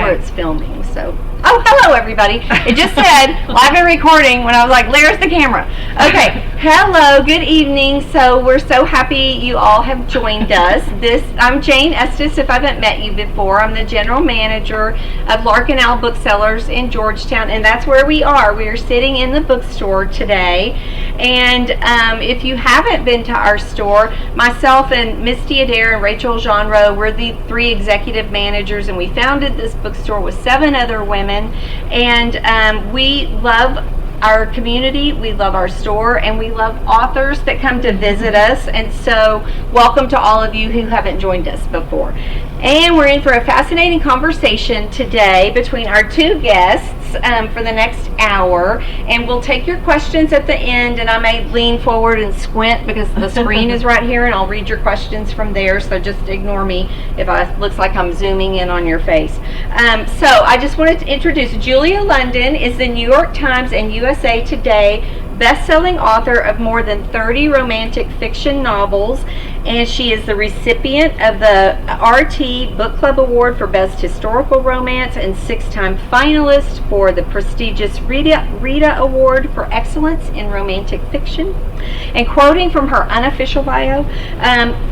or it's filming. So, oh, hello everybody. It just said live and recording when I was like, there's the camera. Okay, hello, good evening. So we're so happy you all have joined us. I'm Jane Estes, if I haven't met you before. I'm the general manager of Lark Owl Booksellers in Georgetown, and that's where we are. We are sitting in the bookstore today, and if you haven't been to our store, myself and Misty Adair and Rachel Genre, we're the 3 executive managers, and we founded this bookstore with 7 other women, and we love our community, we love our store, and we love authors that come to visit us. And so welcome to all of you who haven't joined us before. And we're in for a fascinating conversation today between our 2 guests for the next hour, and we'll take your questions at the end, and I may lean forward and squint because the screen is right here, and I'll read your questions from there, so just ignore me if it looks like I'm zooming in on your face. So I just wanted to introduce Julia London is the New York Times and USA Today best-selling author of more than 30 romantic fiction novels, and she is the recipient of the RT Bookclub Award for Best Historical Romance and 6-time finalist for the prestigious RITA Award for Excellence in Romantic Fiction. And quoting from her unofficial bio,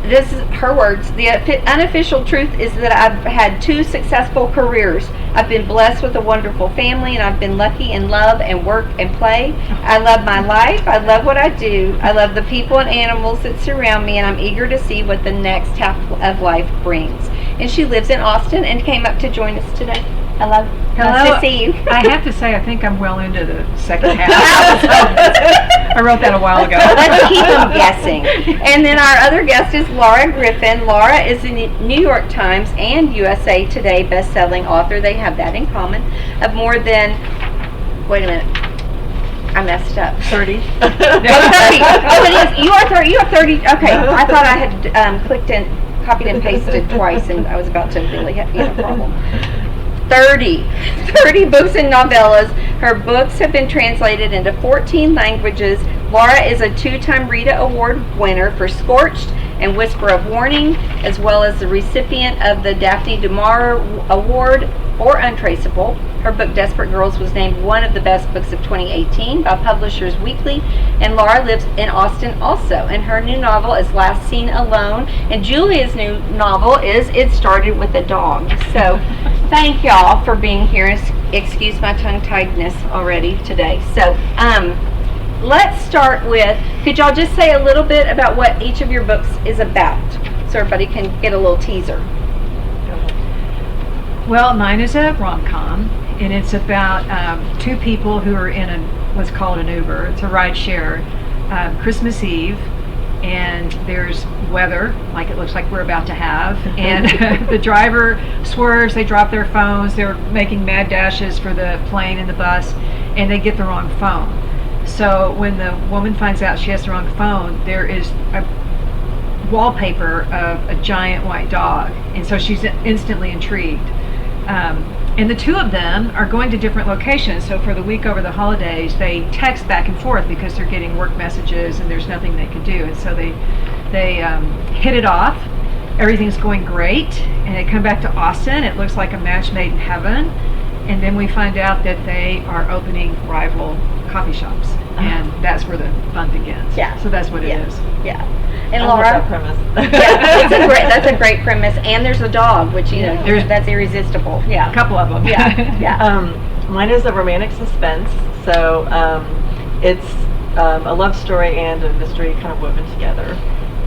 this is her words: "The unofficial truth is that I've had 2 successful careers. I've been blessed with a wonderful family, and I've been lucky in love and work and play. I love my life. I love what I do. I love the people and animals that surround me, and I'm eager to see what the next half of life brings." And she lives in Austin and came up to join us today. Hello. Hello. Nice to see you. I have to say, I think I'm well into the second half. I wrote that a while ago. Let's keep them guessing. And then our other guest is Laura Griffin. Laura is a New York Times and USA Today best-selling author. They have that in common. Of more than, wait a minute, I messed up. 30. Oh, 30. Oh, it is. You are 30. You have 30. Okay. I thought I had clicked and copied and pasted twice, and I was about to really have a problem. 30 books and novellas. Her books have been translated into 14 languages. Laura is a 2-time RITA Award winner for Scorched and Whisper of Warning, as well as the recipient of the Daphne du Maurier Award for Untraceable. Her book Desperate Girls was named one of the best books of 2018 by Publishers Weekly, and Laura lives in Austin also, and her new novel is Last Seen Alone, and Julia's new novel is It Started with a Dog. So thank y'all for being here. Excuse my tongue-tiedness already today. So let's start with, could y'all just say a little bit about what each of your books is about so everybody can get a little teaser? Well, mine is a rom-com, and it's about 2 people who are in what's called an Uber. It's a ride share, Christmas Eve, and there's weather, like it looks like we're about to have, and the driver swerves, they drop their phones, they're making mad dashes for the plane and the bus, and they get the wrong phone. So when the woman finds out she has the wrong phone, there is a wallpaper of a giant white dog, and so she's instantly intrigued. And the 2 of them are going to different locations, so for the week over the holidays they text back and forth because they're getting work messages and there's nothing they can do, and so they hit it off. Everything's going great, and they come back to Austin. It looks like a match made in heaven, and then we find out that they are opening rival coffee shops, and that's where the fun begins. Yeah. So that's what it is. Yeah. And Laura, that premise. Yeah, that's a great premise. And there's a dog, which that's irresistible. Yeah, A couple of them. Yeah, yeah. Mine is a romantic suspense. So it's a love story and a mystery kind of woven together.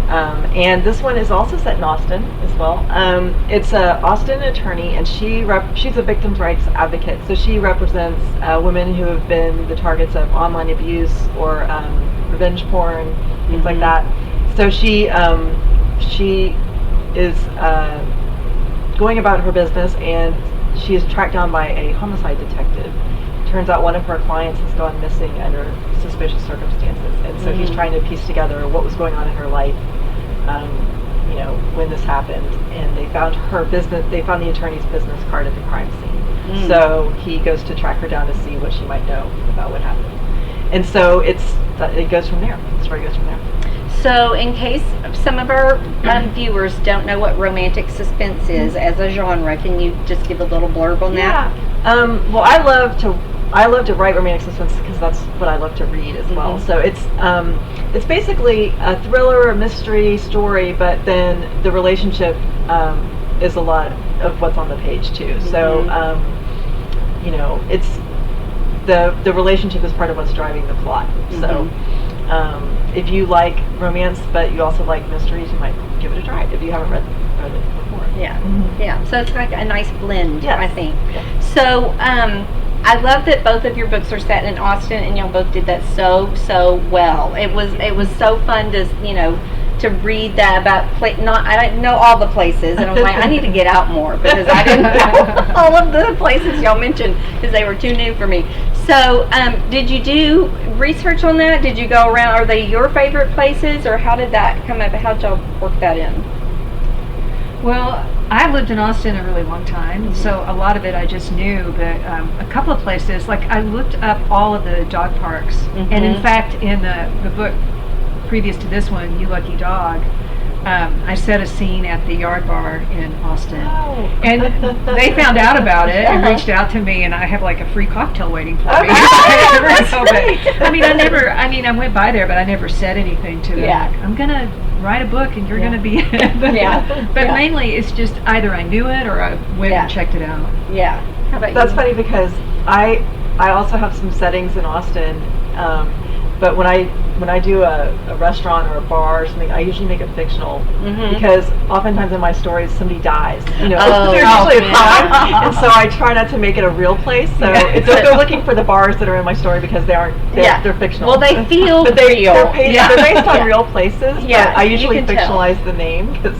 And this one is also set in Austin as well. It's an Austin attorney, and she's a victims' rights advocate. So she represents women who have been the targets of online abuse or revenge porn, things like that. So she is going about her business, and she is tracked down by a homicide detective. Turns out one of her clients has gone missing under suspicious circumstances, and so he's trying to piece together what was going on in her life, when this happened. And they found the attorney's business card at the crime scene. So he goes to track her down to see what she might know about what happened. And so it goes from there. The story goes from there. So, in case some of our viewers don't know what romantic suspense is as a genre, can you just give a little blurb on that? Well, I love to write romantic suspense because that's what I love to read as well. So it's basically a thriller, a mystery story, but then the relationship is a lot of what's on the page too. So it's the relationship is part of what's driving the plot. So if you like romance but you also like mysteries, you might give it a try if you haven't read it before. Yeah. So it's like a nice blend, Yes. I think. So I love that both of your books are set in Austin, and y'all both did that so well. It was so fun to to read that about I didn't know all the places, and I was like, I need to get out more because I didn't know all of the places y'all mentioned because they were too new for me. So did you do research on that? Did you go around? Are they your favorite places, or how did that come up? How'd y'all work that in? Well, I've lived in Austin a really long time, so a lot of it I just knew, but a couple of places, like I looked up all of the dog parks, and in fact, in the book previous to this one, You Lucky Dog, I set a scene at the Yard Bar in Austin, and they found out about it and reached out to me, and I have like a free cocktail waiting for me. I went by there, but I never said anything to them. Yeah. Like, I'm gonna write a book, and you're gonna be in it. But mainly, it's just either I knew it or I went and checked it out. Yeah. How about you? That's funny because I also have some settings in Austin. But when I do a restaurant or a bar or something, I usually make it fictional because oftentimes in my stories somebody dies. There's usually a crime, and so I try not to make it a real place. So don't go looking for the bars that are in my story because they're fictional. Well, they feel but real. They're based on real places. Yeah, but I usually fictionalize tell. the name because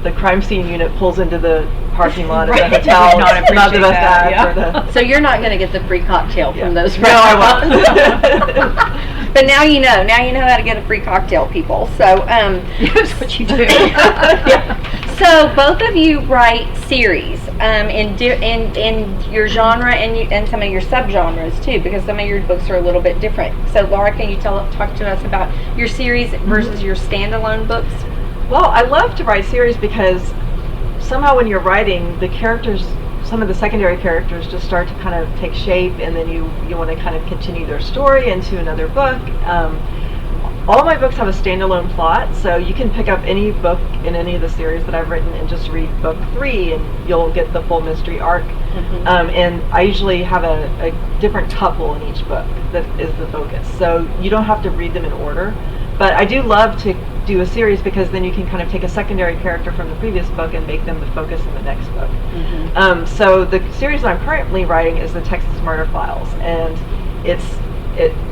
the crime scene unit pulls into the parking lot of the hotel. Not the best ad for the. So you're not going to get the free cocktail from those No, I won't. But now you know. Now you know how to get a free cocktail, people. So That's what you do. So both of you write series in your genre and some of your subgenres too, because some of your books are a little bit different. So Laura, can you talk to us about your series versus your standalone books? Well, I love to write series because somehow when you're writing, the characters, some of the secondary characters just start to kind of take shape, and then you want to kind of continue their story into another book. All of my books have a standalone plot, so you can pick up any book in any of the series that I've written and just read book 3 and you'll get the full mystery arc. And I usually have a different couple in each book that is the focus, so you don't have to read them in order. But I do love to do a series because then you can kind of take a secondary character from the previous book and make them the focus in the next book. So the series I'm currently writing is the Texas Murder Files, and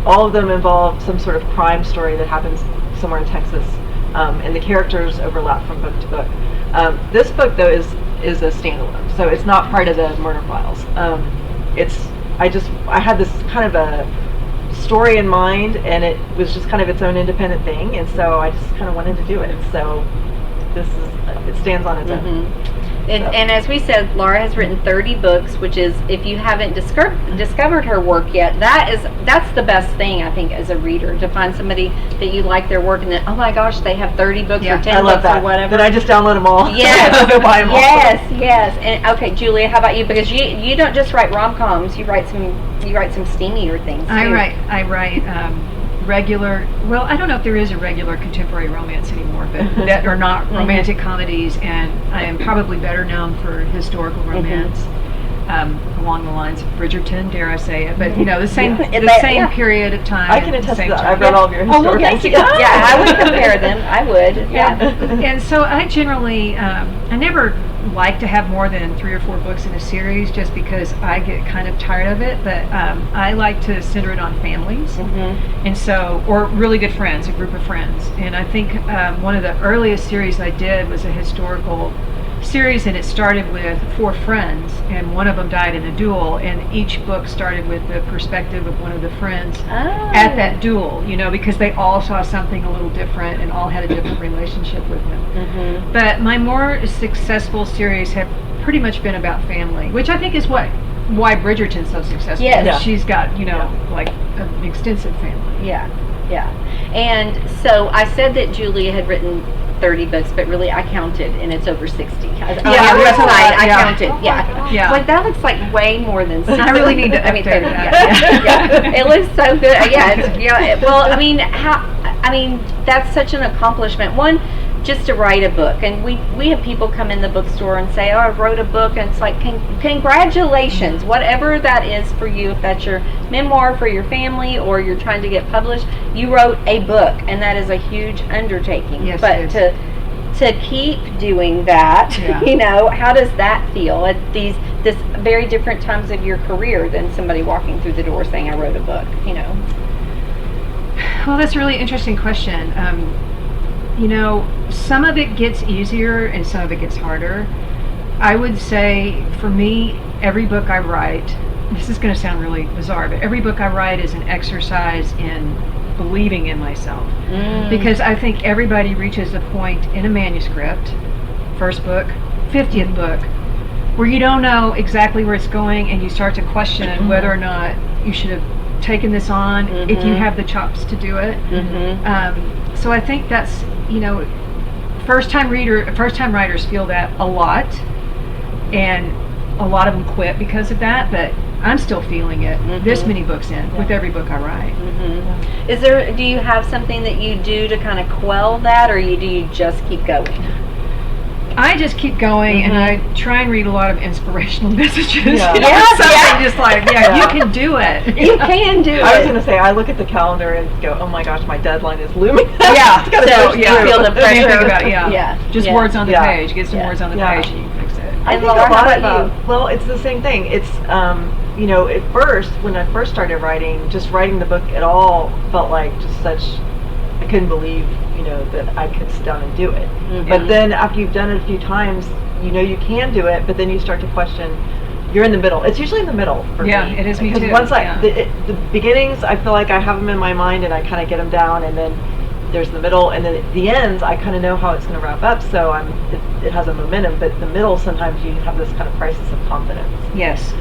all of them involve some sort of crime story that happens somewhere in Texas, and the characters overlap from book to book. This book though is a standalone, so it's not part of the Murder Files. I had this kind of a story in mind, and it was just kind of its own independent thing, and so I just kind of wanted to do it. So it stands on its own. And as we said, Laura has written 30 books, which is, if you haven't discovered her work yet, that's the best thing, I think, as a reader, to find somebody that you like their work and then, oh my gosh, they have 30 books or 10 books or whatever. Then I just download them all. Yes, go buy them all. Yes. And okay, Julia, how about you? Because you don't just write rom-coms, you write some steamier things too. I write regular, well, I don't know if there is a regular contemporary romance anymore, but that are not romantic comedies, and I am probably better known for historical romance, along the lines of Bridgerton, dare I say it, but the same period of time. I can attest to that. I've read all of your historical Yeah, I would compare them. I would. Yeah. And so I generally, I never like to have more than 3 or 4 books in a series, just because I get kind of tired of it, but I like to center it on families, and so, or really good friends, a group of friends. And I think one of the earliest series I did was a historical series, and it started with 4 friends, and one of them died in a duel, and each book started with the perspective of one of the friends at that duel, because they all saw something a little different and all had a different relationship with him. But my more successful series have pretty much been about family, which I think is why Bridgerton's so successful. Yes. She's got, like an extensive family. Yeah. Yeah. And so I said that Julia had written 30 books, but really I counted, and it's over 60. On our website, I counted. Yeah. Like, that looks like way more than 60. I really need to update 30, that. yeah. It looks so good. Well, I mean, that's such an accomplishment. One, just to write a book, and we have people come in the bookstore and say, "Oh, I wrote a book," and it's like, congratulations, whatever that is for you. If that's your memoir for your family, or you're trying to get published, you wrote a book, and that is a huge undertaking. Yes, but it is. to keep doing that, how does that feel at this very different times of your career than somebody walking through the door saying, "I wrote a book"? Well, that's a really interesting question. Some of it gets easier and some of it gets harder. I would say, for me, every book I write, this is going to sound really bizarre, but every book I write is an exercise in believing in myself. Because I think everybody reaches a point in a manuscript, first book, 50th book, where you don't know exactly where it's going, and you start to question whether or not you should have taken this on, if you have the chops to do it. So I think that's, first-time writers feel that a lot, and a lot of them quit because of that, but I'm still feeling it this many books in with every book I write. Do you have something that you do to kind of quell that, or do you just keep going? I just keep going, and I try and read a lot of inspirational messages. Just like, you can do it. You can do it. I was going to say, I look at the calendar and go, oh my gosh, my deadline is looming. So you feel the pressure. Think about it, just words on the page. Get some words on the page, and you can fix it. I think Laura, a lot how about you? Well, it's the same thing. It's, at first, when I first started writing, just writing the book at all felt like just such, I couldn't believe, that I could sit down and do it. But then after you've done it a few times, you can do it, but then you start to question, you're in the middle. It's usually in the middle for me. Yeah, it is me too. Because once the beginnings, I feel like I have them in my mind and I kind of get them down, and then there's the middle, and then the ends, I kind of know how it's going to wrap up, so it has a momentum, but the middle, sometimes you have this kind of crisis of confidence. Yes.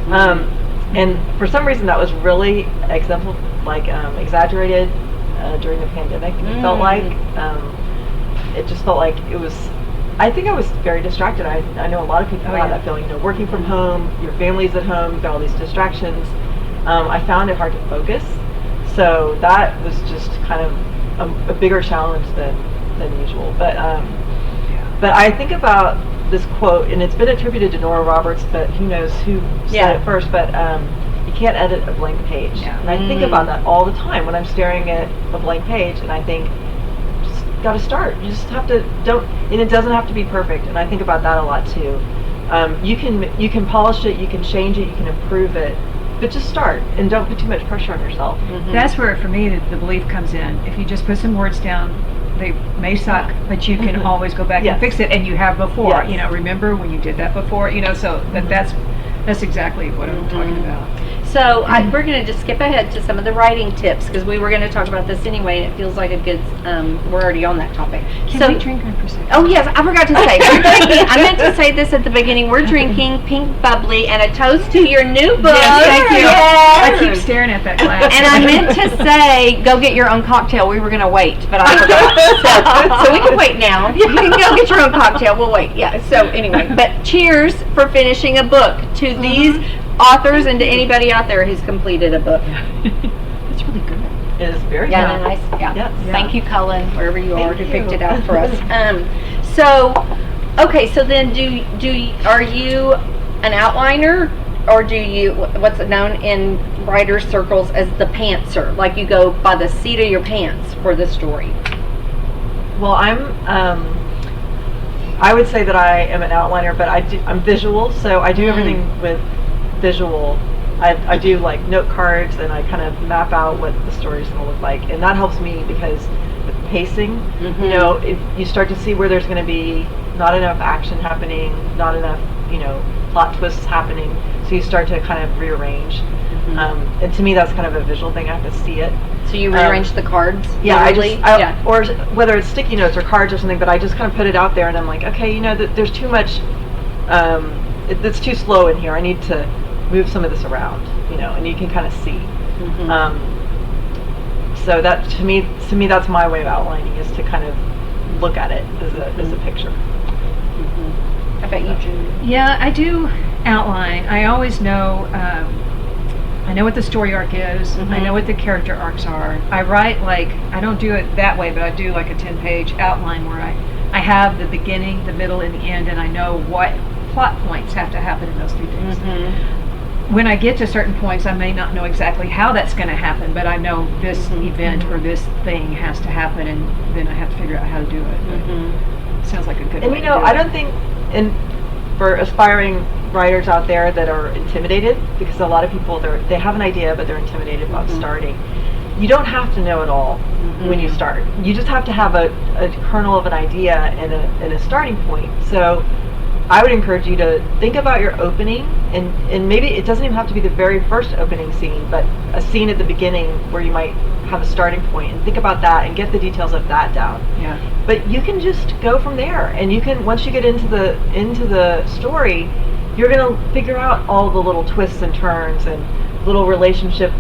And for some reason that was really exaggerated during the pandemic. It felt like it just felt like it was, I think I was very distracted. I know a lot of people have that feeling, working from home, your family's at home, you've got all these distractions. I found it hard to focus, so that was just kind of a bigger challenge than usual. But I think about this quote, and it's been attributed to Nora Roberts, but who knows who said it first, but you can't edit a blank page. And I think about that all the time when I'm staring at a blank page, and I think, just got to start. You just have to, and it doesn't have to be perfect, and I think about that a lot too. You can polish it, you can change it, you can improve it, but just start, and don't put too much pressure on yourself. That's where, for me, the belief comes in. If you just put some words down, they may suck, but you can always go back and fix it, and you have before. Remember when you did that before? So that's exactly what I'm talking about. So we're going to just skip ahead to some of the writing tips, because we were going to talk about this anyway, and it feels like a good, we're already on that topic. Can we drink our Prosecco? Oh yes, I forgot to say, we're drinking, I meant to say this at the beginning, we're drinking Pink Bubbly, and a toast to your new book. Yes, thank you. Yes. I keep staring at that glass. And I meant to say, go get your own cocktail. We were going to wait, but I forgot. So we can wait now. You can go get your own cocktail. We'll wait. Yeah. So anyway, but cheers for finishing a book to these authors and to anybody out there who's completed a book. It's really good. It is very good. Nice. Yeah. Yes. Thank you, Cullen, wherever you are, Thank who you. picked it out for us. So then are you an outliner, or do you, what's known in writer circles as the pantser? Like, you go by the seat of your pants for the story. Well, I would say that I am an outliner, but I'm visual, so I do everything with visual. I do like note cards, and I kind of map out what the story's going to look like, and that helps me because with pacing, if you start to see where there's going to be not enough action happening, not enough, plot twists happening, so you start to kind of rearrange. And to me, that's kind of a visual thing. I have to see it. So you rearrange the cards? Yeah, or whether it's sticky notes or cards or something, but I just kind of put it out there, and I'm like, okay, there's too much, it's too slow in here. I need to move some of this around, and you can kind of see. so that to me that's my way of outlining, is to kind of look at it as a picture. How about you, Julie? Yeah, I do outline. I always know, I know what the story arc is. I know what the character arcs are. I write I don't do it that way, but I do like a 10-page outline where I have the beginning, the middle, and the end, and I know what plot points have to happen in those 3 things. When I get to certain points, I may not know exactly how that's going to happen, but I know this event or this thing has to happen, and then I have to figure out how to do it. But sounds like a good And way you know, to do I it. don't think, for aspiring writers out there that are intimidated, because a lot of people, they have an idea, but they're intimidated about starting. You don't have to know it all when you start. You just have to have a kernel of an idea and a starting point. So I would encourage you to think about your opening, and maybe it doesn't even have to be the very first opening scene, but a scene at the beginning where you might have a starting point, and think about that and get the details of that down. Yeah. But you can just go from there, and you can, once you get into the story, you're going to figure out all the little twists and turns and little relationship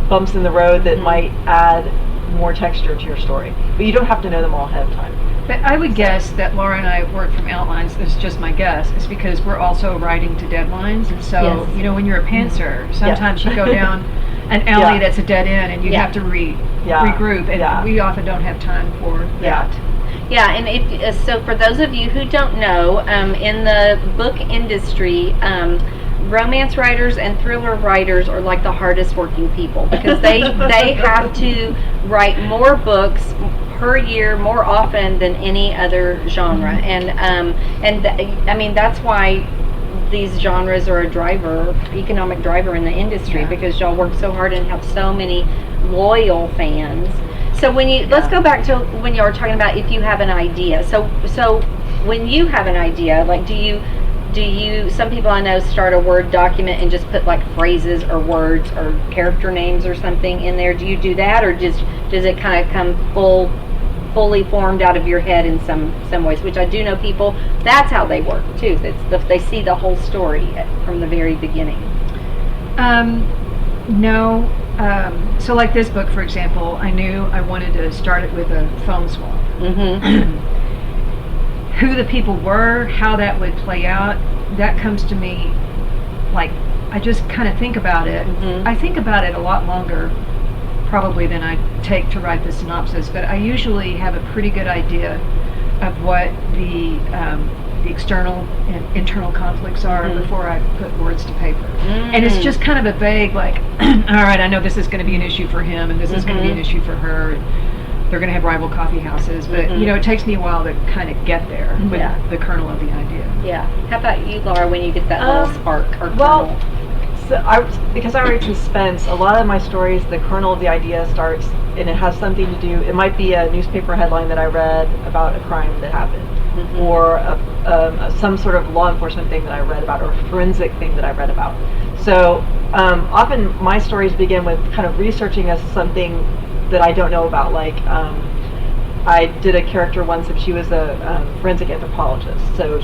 bumps in the road that might add more texture to your story. But you don't have to know them all ahead of time. But I would guess that Laura and I work from outlines. This is just my guess. It's because we're also writing to deadlines, and so Yes. you know, when you're a pantser, sometimes you go down an alley that's a dead end, and you have to regroup, and we often don't have time for that. Yeah, and so for those of you who don't know, in the book industry, romance writers and thriller writers are like the hardest working people, because they have to write more books per year more often than any other genre, I mean, that's why these genres are a economic driver in the industry, because y'all work so hard and have so many loyal fans. So let's go back to when you were talking about if you have an idea. So when you have an idea, like do you, some people I know start a Word document and just put like phrases or words or character names or something in there. Do you do that, or does it kind of come fully formed out of your head in some ways? Which I do know people, that's how they work too. They see the whole story from the very beginning. No. So like this book, for example, I knew I wanted to start it with a phone swap. Who the people were, how that would play out, that comes to me like, I just kind of think about it. I think about it a lot longer probably than I take to write the synopsis, but I usually have a pretty good idea of what the external and internal conflicts are before I put words to paper. And it's just kind of a vague, like, all right, I know this is going to be an issue for him, and this is going to be an issue for her, and they're going to have rival coffee houses, but you know, it takes me a while to kind of get there with the kernel of the idea. Yeah. How about you, Laura, when you get that little spark or kernel? Well, because I write suspense, a lot of my stories, the kernel of the idea starts, and it has something to do, it might be a newspaper headline that I read about a crime that happened, or some sort of law enforcement thing that I read about, or a forensic thing that I read about. So often my stories begin with kind of researching something that I don't know about, like I did a character once, and she was a forensic anthropologist. So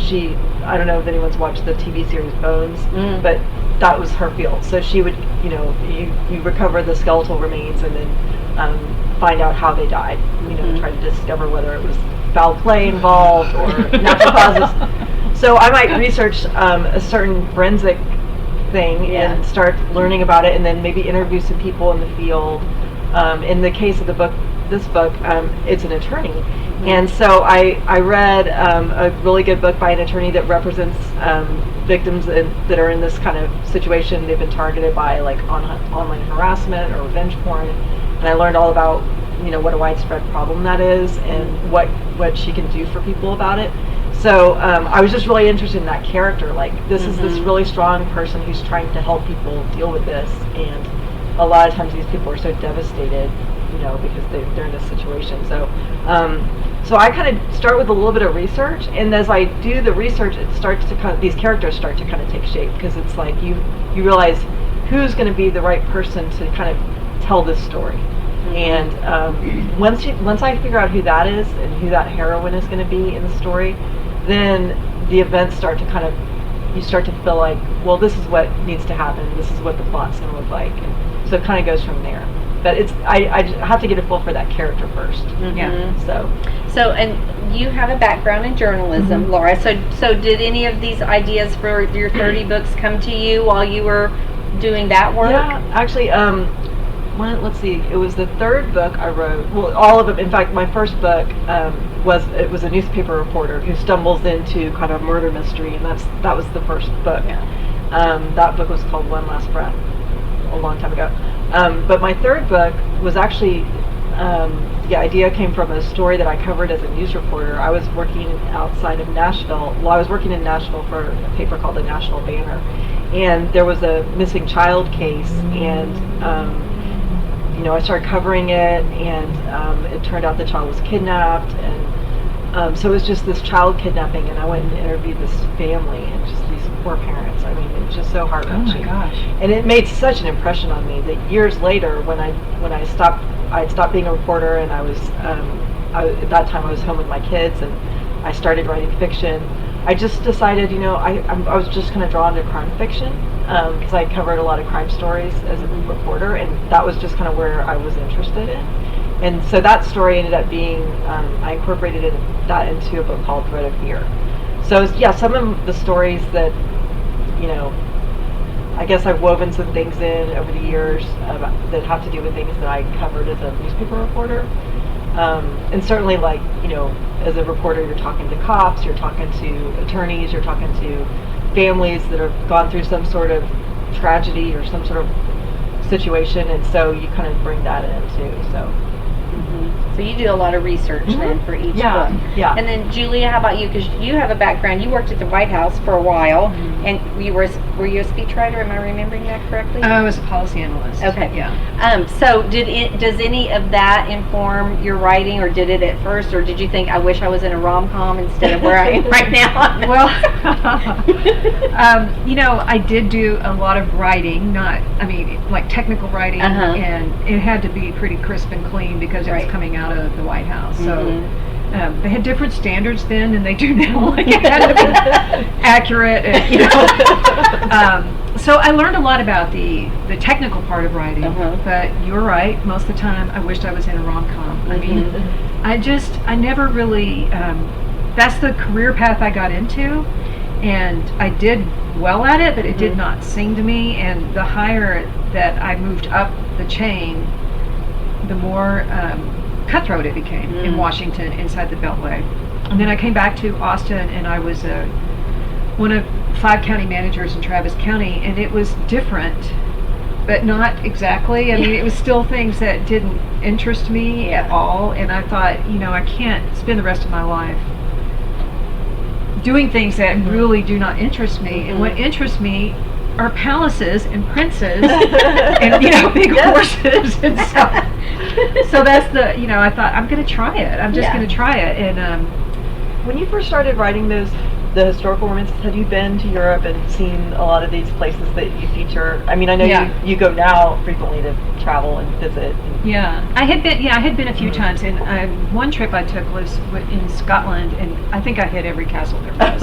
I don't know if anyone's watched the TV series Bones, but that was her field. So she would, you know, you recover the skeletal remains and then find out how they died, you know, try to discover whether it was foul play involved or natural causes. So I might research a certain forensic thing and start learning about it, and then maybe interview some people in the field. In the case of this book, it's an attorney. And so I read a really good book by an attorney that represents victims that are in this kind of situation. They've been targeted by like online harassment or revenge porn. And I learned all about, you know, what a widespread problem that is, and what she can do for people about it. So I was just really interested in that character. Like, this is this really strong person who's trying to help people deal with this, and a lot of times these people are so devastated, you know, because they're in this situation. So so I kind of start with a little bit of research, and as I do the research, it starts to these characters start to kind of take shape, because it's like you realize who's going to be the right person to kind of tell this story. And once I figure out who that is and who that heroine is going to be in the story, then the events start to you start to feel like, well, this is what needs to happen, this is what the plot's going to look like. And so it kind of goes from there. but I have to get a feel for that character first. Yeah. So, and you have a background in journalism, Laura. So did any of these ideas for your 30 books come to you while you were doing that work? Yeah, actually, let's see. It was the third book I wrote. Well, all of them. In fact, my first book was a newspaper reporter who stumbles into kind of a murder mystery, and that was the first book. Yeah. That book was called One Last Breath, a long time ago. But my third book was actually the idea came from a story that I covered as a news reporter. I was working outside of Nashville. Well, I was working in Nashville for a paper called the National Banner, and there was a missing child case, and I started covering it, and it turned out the child was kidnapped, and so it was just this child kidnapping, and I went and interviewed this family, and just these poor parents. I mean, it was just so heart-wrenching. Oh my gosh! And it made such an impression on me that years later, when I stopped being a reporter, and I was at that time I was home with my kids, and I started writing fiction. I just decided, I was just kind of drawn to crime fiction because I covered a lot of crime stories as a reporter, and that was just kind of where I was interested in. And so that story ended up being, I incorporated that into a book called Red of Fear. So yeah, some of the stories that, I guess I've woven some things in over the years that have to do with things that I covered as a newspaper reporter. And certainly, as a reporter, you're talking to cops, you're talking to attorneys, you're talking to families that have gone through some sort of tragedy or some sort of situation, and so you kind of bring that in too. So you do a lot of research then for each book. Yeah. And then Julia, how about you? Because you have a background. You worked at the White House for a while, and were you a speechwriter? Am I remembering that correctly? I was a policy analyst. Okay. Yeah. So does any of that inform your writing, or did it at first, or did you think, I wish I was in a rom-com instead of where I am right now? Well, I did do a lot of writing, like technical writing, and it had to be pretty crisp and clean because it was coming out of the White House. So they had different standards then than they do now. Like, it had to be accurate, and, so I learned a lot about the technical part of writing. But you're right. Most of the time, I wished I was in a rom-com. I mean, I never really. That's the career path I got into, and I did well at it, but it did not sing to me. And the higher that I moved up the chain, the more cutthroat it became in Washington, inside the Beltway. And then I came back to Austin, and I was one of 5 county managers in Travis County, and it was different, but not exactly. I mean, it was still things that didn't interest me at all, and I thought, I can't spend the rest of my life doing things that really do not interest me. And what interests me are palaces and princes and big horses, and so that's the I thought, I'm going to try it. I'm just going to try it. And when you first started writing the historical romances, had you been to Europe and seen a lot of these places that you feature? I mean, I know you go now frequently to travel and visit. I had been a few times, and one trip I took was in Scotland, and I think I hit every castle there was.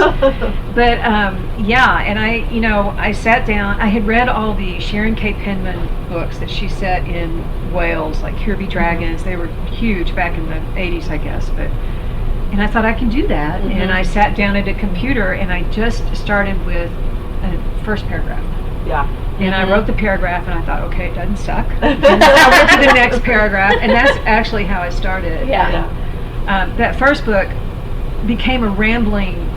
But and I sat down. I had read all the Sharon K. Penman books that she set in Wales, like Here Be Dragons. They were huge back in the 80s, I guess, and I thought, I can do that. And I sat down at a computer, and I just started with a first paragraph. And I wrote the paragraph, and I thought, okay, it doesn't suck. And I went to the next paragraph, and that's actually how I started. That first book became a rambling,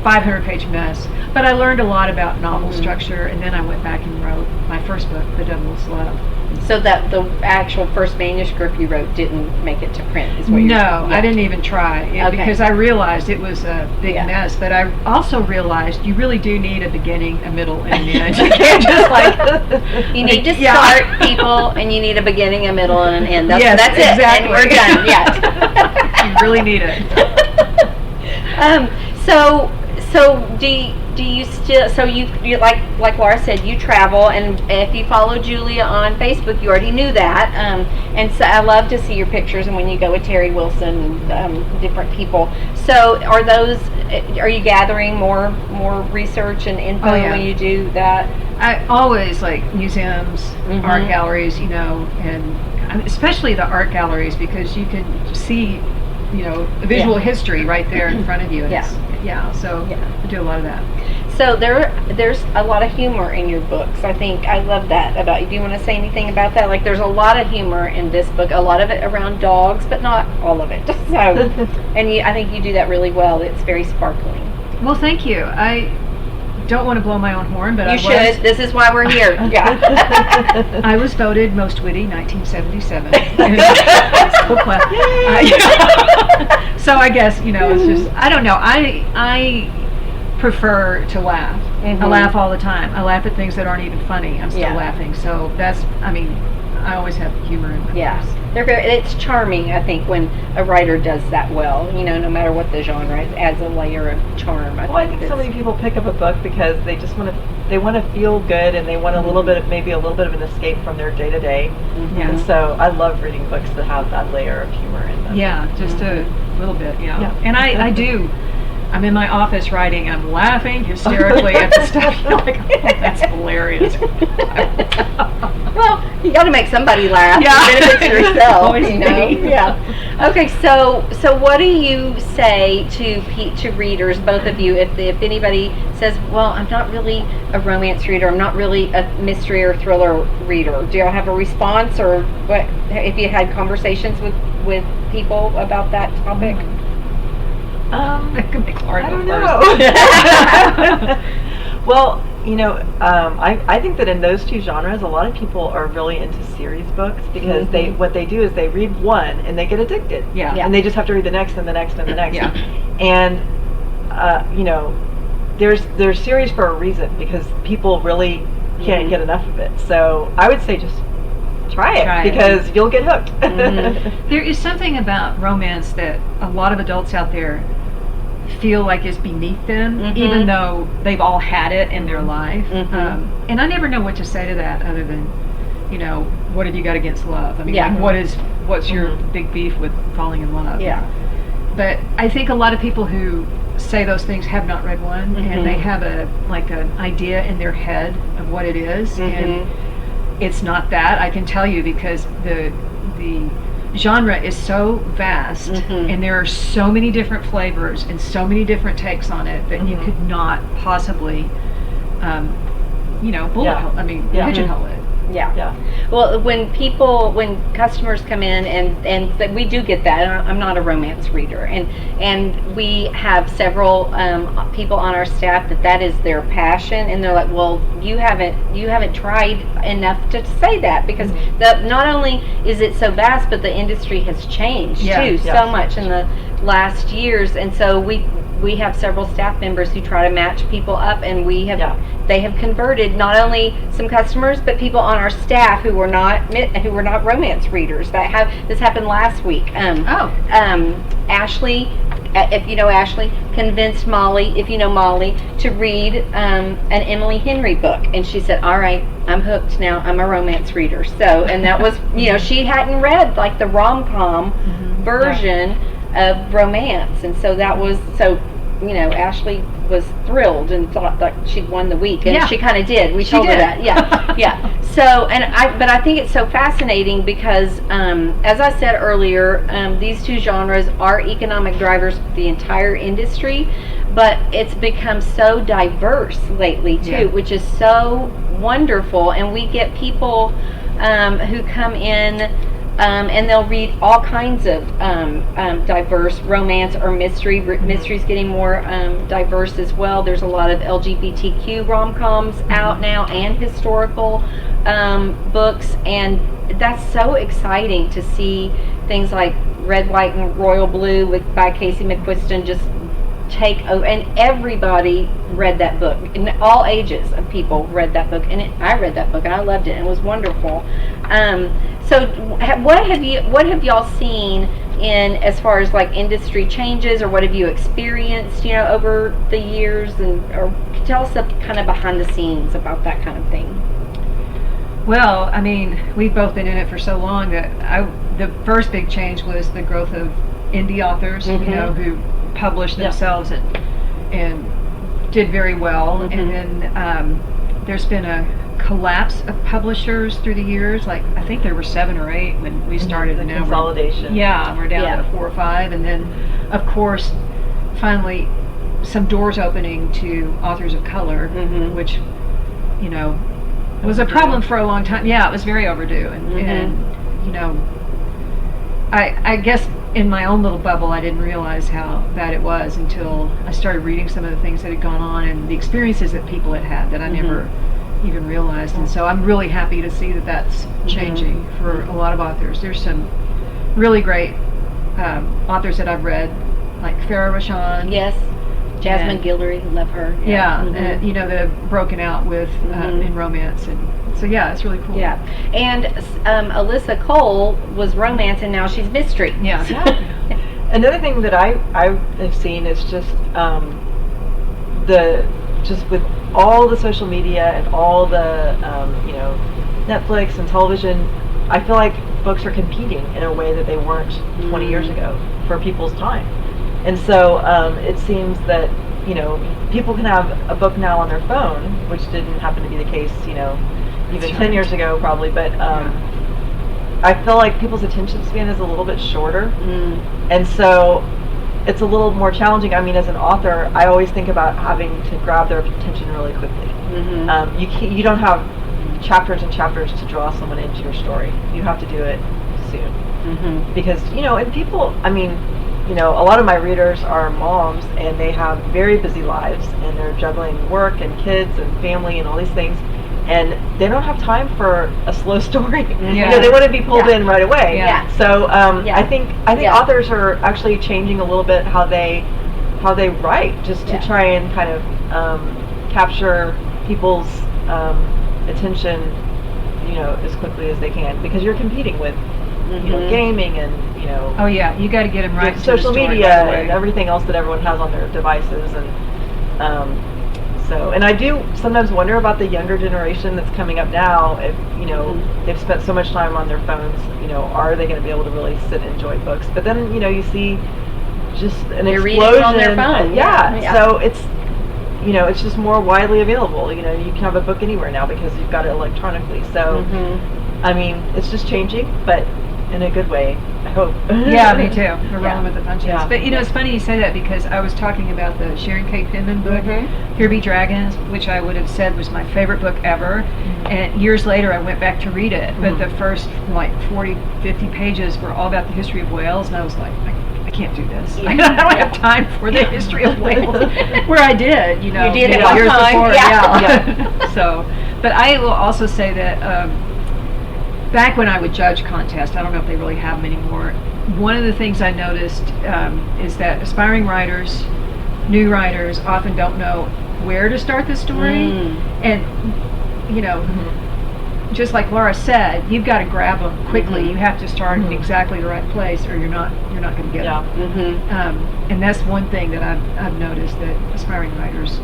500-page mess. But I learned a lot about novel structure, and then I went back and wrote my first book, The Devil's Love. So that the actual first manuscript you wrote didn't make it to print, is what you're saying? I didn't even try because I realized it was a big mess. But I also realized you really do need a beginning, a middle, and an end. You can't just you need to start people, and you need a beginning, a middle, and an end. That's it. Exactly. And we're done. Yes. You really need it. So do you still, so you like Laura said, you travel, and if you follow Julia on Facebook, you already knew that, and so I love to see your pictures, and when you go with Terry Wilson, different people. So are you gathering more research and info when you do that? I always like museums, Mhm. art galleries, and especially the art galleries, because you can see, visual history right there in front of you. And so Yeah. I do a lot of that. So there's a lot of humor in your books. I think I love that about you. Do you want to say anything about that? Like, there's a lot of humor in this book, a lot of it around dogs, but not all of it. So, and I think you do that really well. It's very sparkling. Well, thank you. I don't want to blow my own horn, but You should. This is why we're here. Yeah. I was voted most witty 1977. So I guess, it's just, I don't know. I prefer to laugh. I laugh all the time. I laugh at things that aren't even funny. I'm still laughing. So I always have humor in my books. It's charming, I think, when a writer does that well. No matter what the genre, it adds a layer of charm. I think so many people pick up a book because they just want to feel good, and they want a little bit of an escape from their day to day. And so I love reading books that have that layer of humor in them. Yeah, just a little bit. And I do. I'm in my office writing, I'm laughing hysterically at the stuff. Like, oh, that's hilarious. Well, you got to make somebody laugh. Yeah. Even if it's yourself. Always me. Yeah. Okay, so what do you say to readers, both of you, if anybody says, well, I'm not really a romance reader, I'm not really a mystery or thriller reader? Do y'all have a response, or what? If you had conversations with people about that topic? I don't know. Well, I think that in those two genres, a lot of people are really into series books because what they do is they read one and they get addicted. Yeah. And they just have to read the next and the next and the next. Yeah. And there's series for a reason, because people really can't get enough of it. So I would say just try it because you'll get hooked. There is something about romance that a lot of adults out there feel like is beneath them, even though they've all had it in their life. And I never know what to say to that, other than, what have you got against love? I mean, what's your big beef with falling in love? Yeah. But I think a lot of people who say those things have not read one, and they have an idea in their head of what it is, and it's not that. I can tell you, because the genre is so vast, and there are so many different flavors and so many different takes on it that you could not possibly, pigeonhole it. Yeah. Well, when customers come in and we do get that. I'm not a romance reader, and we have several people on our staff that is their passion, and they're like, well, you haven't tried enough to say that, because not only is it so vast, but the industry has changed too so much in the last years, and so we have several staff members who try to match people up, and they have converted not only some customers but people on our staff who were not romance readers. This happened last week. Ashley, if you know Ashley, convinced Molly, if you know Molly, to read an Emily Henry book, and she said, all right, I'm hooked now, I'm a romance reader. So, and that was, she hadn't read like the rom-com version of romance, and so that was Ashley was thrilled and thought that she'd won the week, and she kind of did. We told her that, yeah. So, but I think it's so fascinating because, as I said earlier, these two genres are economic drivers for the entire industry, but it's become so diverse lately too, which is so wonderful. And we get people who come in. And they'll read all kinds of diverse romance or mystery. Mystery's getting more diverse as well. There's a lot of LGBTQ rom-coms out now, and historical books, and that's so exciting to see things like Red, White, and Royal Blue by Casey McQuiston just take over, and everybody read that book, and all ages of people read that book, and I read that book and I loved it, and it was wonderful. So what have y'all seen in as far as like industry changes, or what have you experienced over the years, or tell us kind of behind the scenes about that kind of thing? Well, I mean, we've both been in it for so long that the first big change was the growth of indie authors, who published themselves and did very well, and then there's been a collapse of publishers through the years. Like, I think there were 7 or 8 when we started. The and now consolidation. we're down Yeah. to 4 or 5. And then, of course, finally, some doors opening to authors of color, Mhm. which, was a problem for a long time. Yeah, it was very overdue. And I guess in my own little bubble, I didn't realize how bad it was until I started reading some of the things that had gone on and the experiences that people had had that I never even realized. And so I'm really happy to see that that's changing for a lot of authors. There's some really great authors that I've read, like Farah Rashan. Yes. Jasmine And- Guillory, love her. Yeah, Mhm. that have broken out with in romance, and so it's really cool. Yeah. And Alyssa Cole was romance, and now she's mystery. Yeah. Another thing that I have seen is just just with all the social media and all the Netflix and television, I feel like books are competing in a way that they weren't 20 years ago for people's time. And so it seems that people can have a book now on their phone, which didn't happen to be the case even 10 years ago probably, but I feel like people's attention span is a little bit shorter, and so it's a little more challenging. I mean, as an author, I always think about having to grab their attention really quickly. You don't have chapters and chapters to draw someone into your story. You have to do it soon, because and people, I mean, a lot of my readers are moms, and they have very busy lives, and they're juggling work and kids and family and all these things, and they don't have time for a slow story. They want to be pulled in right away. Yeah. So I think authors are actually changing a little bit how they write, just to try and kind of capture people's attention, as quickly as they can, because you're competing with gaming and Oh yeah, you got to get them right. with social media and everything else that everyone has on their devices, and and I do sometimes wonder about the younger generation that's coming up now. If they've spent so much time on their phones, are they going to be able to really sit and enjoy books? But then you see just an They're explosion reading on their phone. Yeah. So it's it's just more widely available. You can have a book anywhere now because you've got it electronically. So I mean, it's just changing, but in a good way, I hope. Yeah, me too. We're rolling with the punches. Yeah. But it's funny you say that, because I was talking about the Sharon K. Penman book, Here Be Dragons, which I would have said was my favorite book ever. And years later, I went back to read it. But the first 40, 50 pages were all about the history of Wales, and I was like, I can't do this. I don't have time for the history of Wales. Where I did, You did it one years time. before. Yeah. So, but I will also say that back when I would judge contests, I don't know if they really have them anymore, one of the things I noticed is that aspiring writers, new writers, often don't know where to start the story. And, just like Laura said, you've got to grab them quickly. You have to start in exactly the right place, or you're not going to get them. And that's one thing that I've noticed that aspiring writers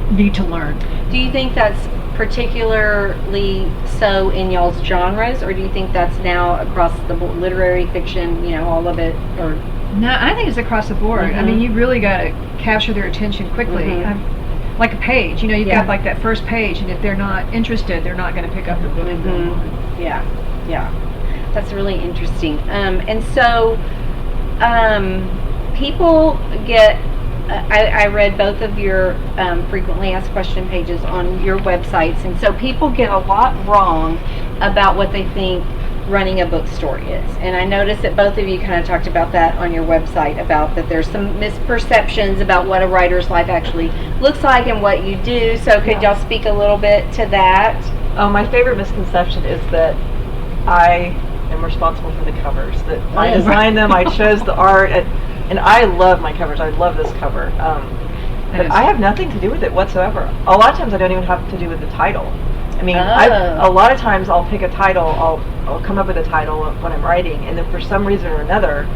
need to learn. Do you think that's particularly so in y'all's genres, or do you think that's now across the board, literary fiction, all of it? Or No, I think it's across the board. I mean, you really got to capture their attention quickly. Like a page, you've got like that first page, and if they're not interested, they're not going to pick up the book. And go on. Yeah, that's really interesting. And so people get, I read both of your frequently asked question pages on your websites, and so people get a lot wrong about what they think running a bookstore is. And I noticed that both of you kind of talked about that on your website, about that there's some misperceptions about what a writer's life actually looks like and what you do. So could y'all speak a little bit to that? My favorite misconception is that I am responsible for the covers, that I designed them, I chose the art, and I love my covers. I love this cover. But I have nothing to do with it whatsoever. A lot of times I don't even have to do with the title. I mean, a lot of times I'll pick a title, I'll come up with a title when I'm writing, and then for some reason or another,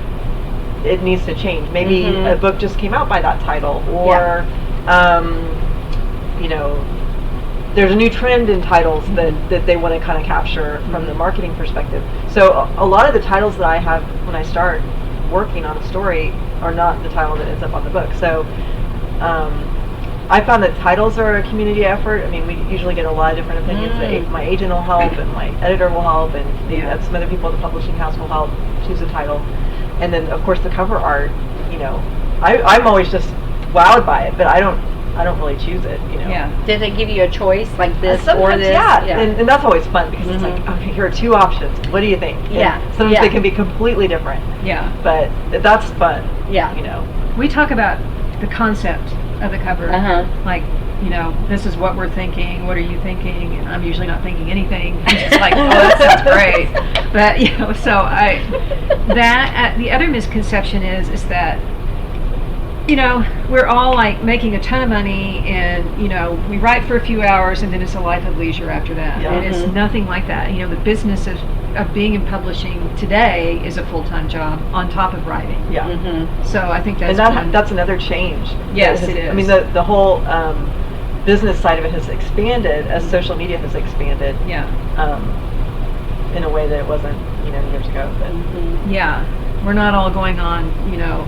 it needs to change. Maybe a book just came out by that title, or there's a new trend in titles that they want to kind of capture from the marketing perspective. So a lot of the titles that I have when I start working on a story are not the title that ends up on the book. So I found that titles are a community effort. I mean, we usually get a lot of different opinions. My agent will help, and my editor will help, and some other people at the publishing house will help choose a title. And then, of course, the cover art. I'm always just wowed by it, but I don't really choose it. Yeah. Did they give you a choice like this sometimes, or this? Yeah. And that's always fun because it's like, okay, here are two options. What do you think? Yeah. And sometimes they can be completely different. Yeah. But that's fun. Yeah. We talk about the concept of the cover. Like, this is what we're thinking. What are you thinking? And I'm usually not thinking anything. It's just like, oh, that sounds great. But so the other misconception is that we're all like making a ton of money, and we write for a few hours, and then it's a life of leisure after that. Yeah. And it's nothing like that. The business of being in publishing today is a full-time job on top of writing. Yeah. So I think that's that's another change. Yes, it is. I mean, the whole business side of it has expanded as social media has expanded. Yeah. In a way that it wasn't, years ago. But yeah, we're not all going on,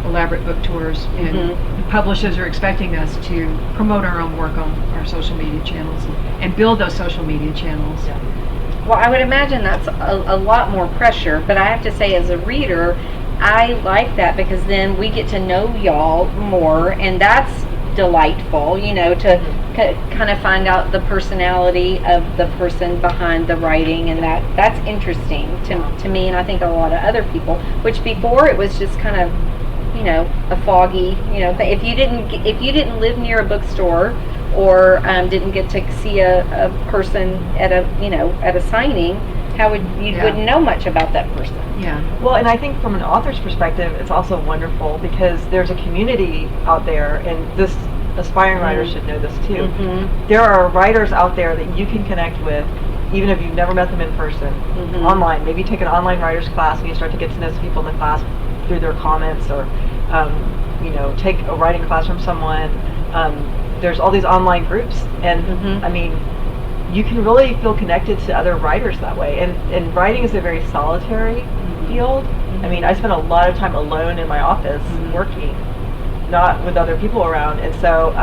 elaborate book tours, and publishers are expecting us to promote our own work on our social media channels and build those social media channels. Yeah. Well, I would imagine that's a lot more pressure, but I have to say, as a reader, I like that because then we get to know y'all more, and that's delightful, to kind of find out the personality of the person behind the writing, and that's interesting to me, and I think a lot of other people, which before it was just kind of a foggy if you didn't live near a bookstore or didn't get to see a person at a signing, how would wouldn't know much about that person. Yeah. Well, and I think from an author's perspective, it's also wonderful because there's a community out there, and this aspiring writers should know this too. There are writers out there that you can connect with, even if you've never met them in person, online. Maybe take an online writers class and you start to get to know some people in the class through their comments, or take a writing class from someone. There's all these online groups, and I mean, you can really feel connected to other writers that way. And writing is a very solitary field. I mean, I spend a lot of time alone in my office working, not with other people around. And so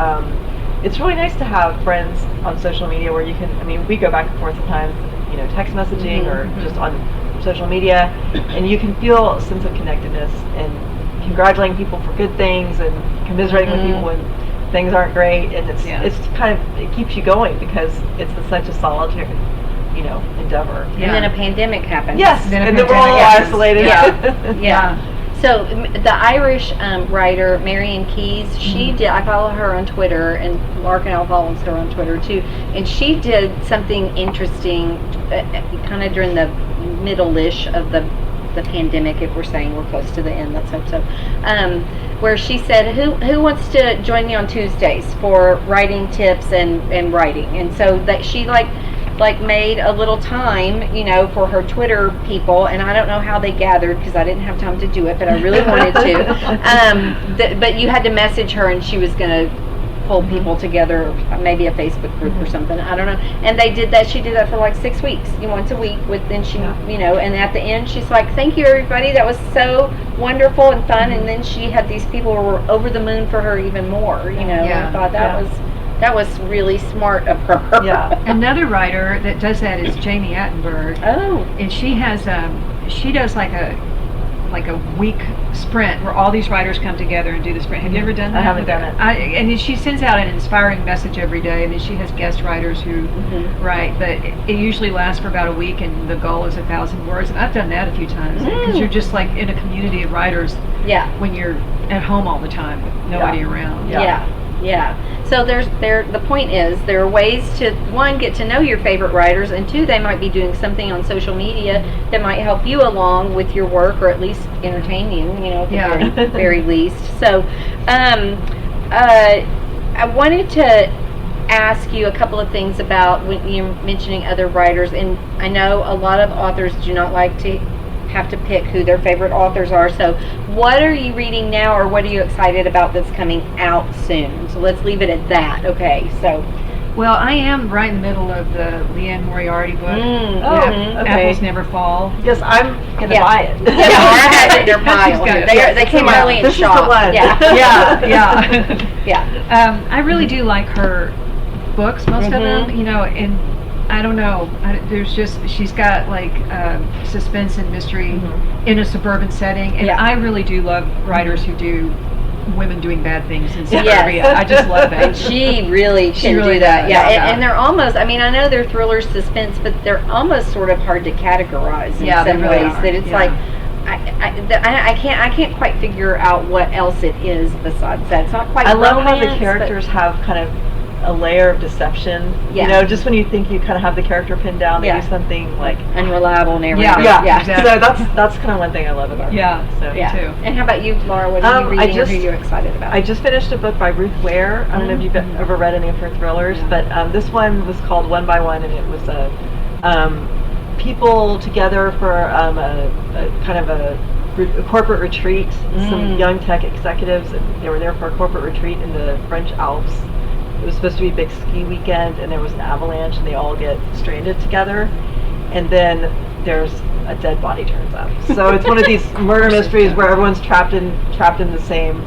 it's really nice to have friends on social media where you can, we go back and forth sometimes, text messaging or just on social media, and you can feel a sense of connectedness and congratulating people for good things and commiserating with people when things aren't great, and it's kind of, it keeps you going because it's such a solitary endeavor. And then a pandemic happens. Yes, and then we're all isolated. Yeah. So the Irish writer Marian Keyes, she did. I follow her on Twitter, and Lark Owl follows her on Twitter too. And she did something interesting, kind of during the middle-ish of the pandemic. If we're saying we're close to the end, let's hope so. Where she said, "Who wants to join me on Tuesdays for writing tips and writing?" And so that she like made a little time, for her Twitter people, and I don't know how they gathered because I didn't have time to do it, but I really wanted to. But you had to message her, and she was going to pull people together, maybe a Facebook group or something. I don't know. And they did that. She did that for like 6 weeks, once a week. Then she, and at the end, she's like, "Thank you, everybody. That was so wonderful and fun." And then she had these people who were over the moon for her even more. And I thought that was really smart of her. Yeah. Another writer that does that is Jamie Attenberg. Oh. And she has she does like a week sprint where all these writers come together and do the sprint. Have you ever done that? I haven't done it. And she sends out an inspiring message every day, and then she has guest writers who write, but it usually lasts for about a week, and the goal is 1,000 words. And I've done that a few times because you're just like in a community of writers when you're at home all the time with nobody around. Yeah. So the point is, there are ways to, one, get to know your favorite writers, and two, they might be doing something on social media that might help you along with your work, or at least entertain you, at the very least. So I wanted to ask you a couple of things about when you're mentioning other writers, and I know a lot of authors do not like to have to pick who their favorite authors are. So what are you reading now, or what are you excited about that's coming out soon? So let's leave it at that. Okay, so Well, I am right in the middle of the Leanne Moriarty book. okay. Apples Never Fall. Yes, I'm gonna Yeah. buy it. Yeah, Laura has it in their pile. She's got it. They came Yeah. early and This is the shot. one. Yeah. Yeah. Yeah. I really do like her books, most of them, Mhm. you know, and I don't know, there's just, she's got like suspense and mystery in a suburban setting, and Yeah. I really do love writers who do women doing bad things in Yes. suburbia. I just love And that. she really can really do that. does, Yeah, yeah. and they're almost, I mean, I know they're thrillers, suspense, but they're almost sort of hard to categorize in Yeah, they some really ways. are, That it's yeah. like, I can't quite figure out what else it is besides that. It's not quite I love how romance, the but- characters have kind of a layer of deception. Yeah. You know, just when you think you kind of have the character pinned down, they Yeah. do something like unreliable and everything. Yeah. yeah. exactly. So that's kind of one thing I love about Yeah. it. So Yeah. too. And how about you, Laura? What are you I reading or who just- are you excited about? I just finished a book by Ruth Ware. I don't know if you've ever read any of her thrillers, Yeah. but this one was called One by One, and it was people together for a kind of a corporate retreat. Some young tech executives, and they were there for a corporate retreat in the French Alps. It was supposed to be a big ski weekend, and there was an avalanche, and they all get stranded together. And then there's a dead body turns up. So it's one of these murder mysteries where everyone's trapped in the same,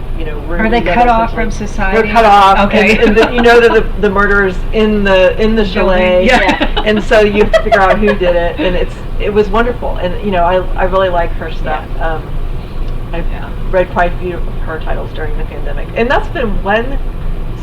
room. Are they together, cut off essentially. from society? They're cut off. Okay. And you know that the murderer's in the chalet. Yeah. And so you have to figure out who did it, and it was wonderful. And I really like her stuff. I've read quite a few of her titles during the pandemic, and that's been one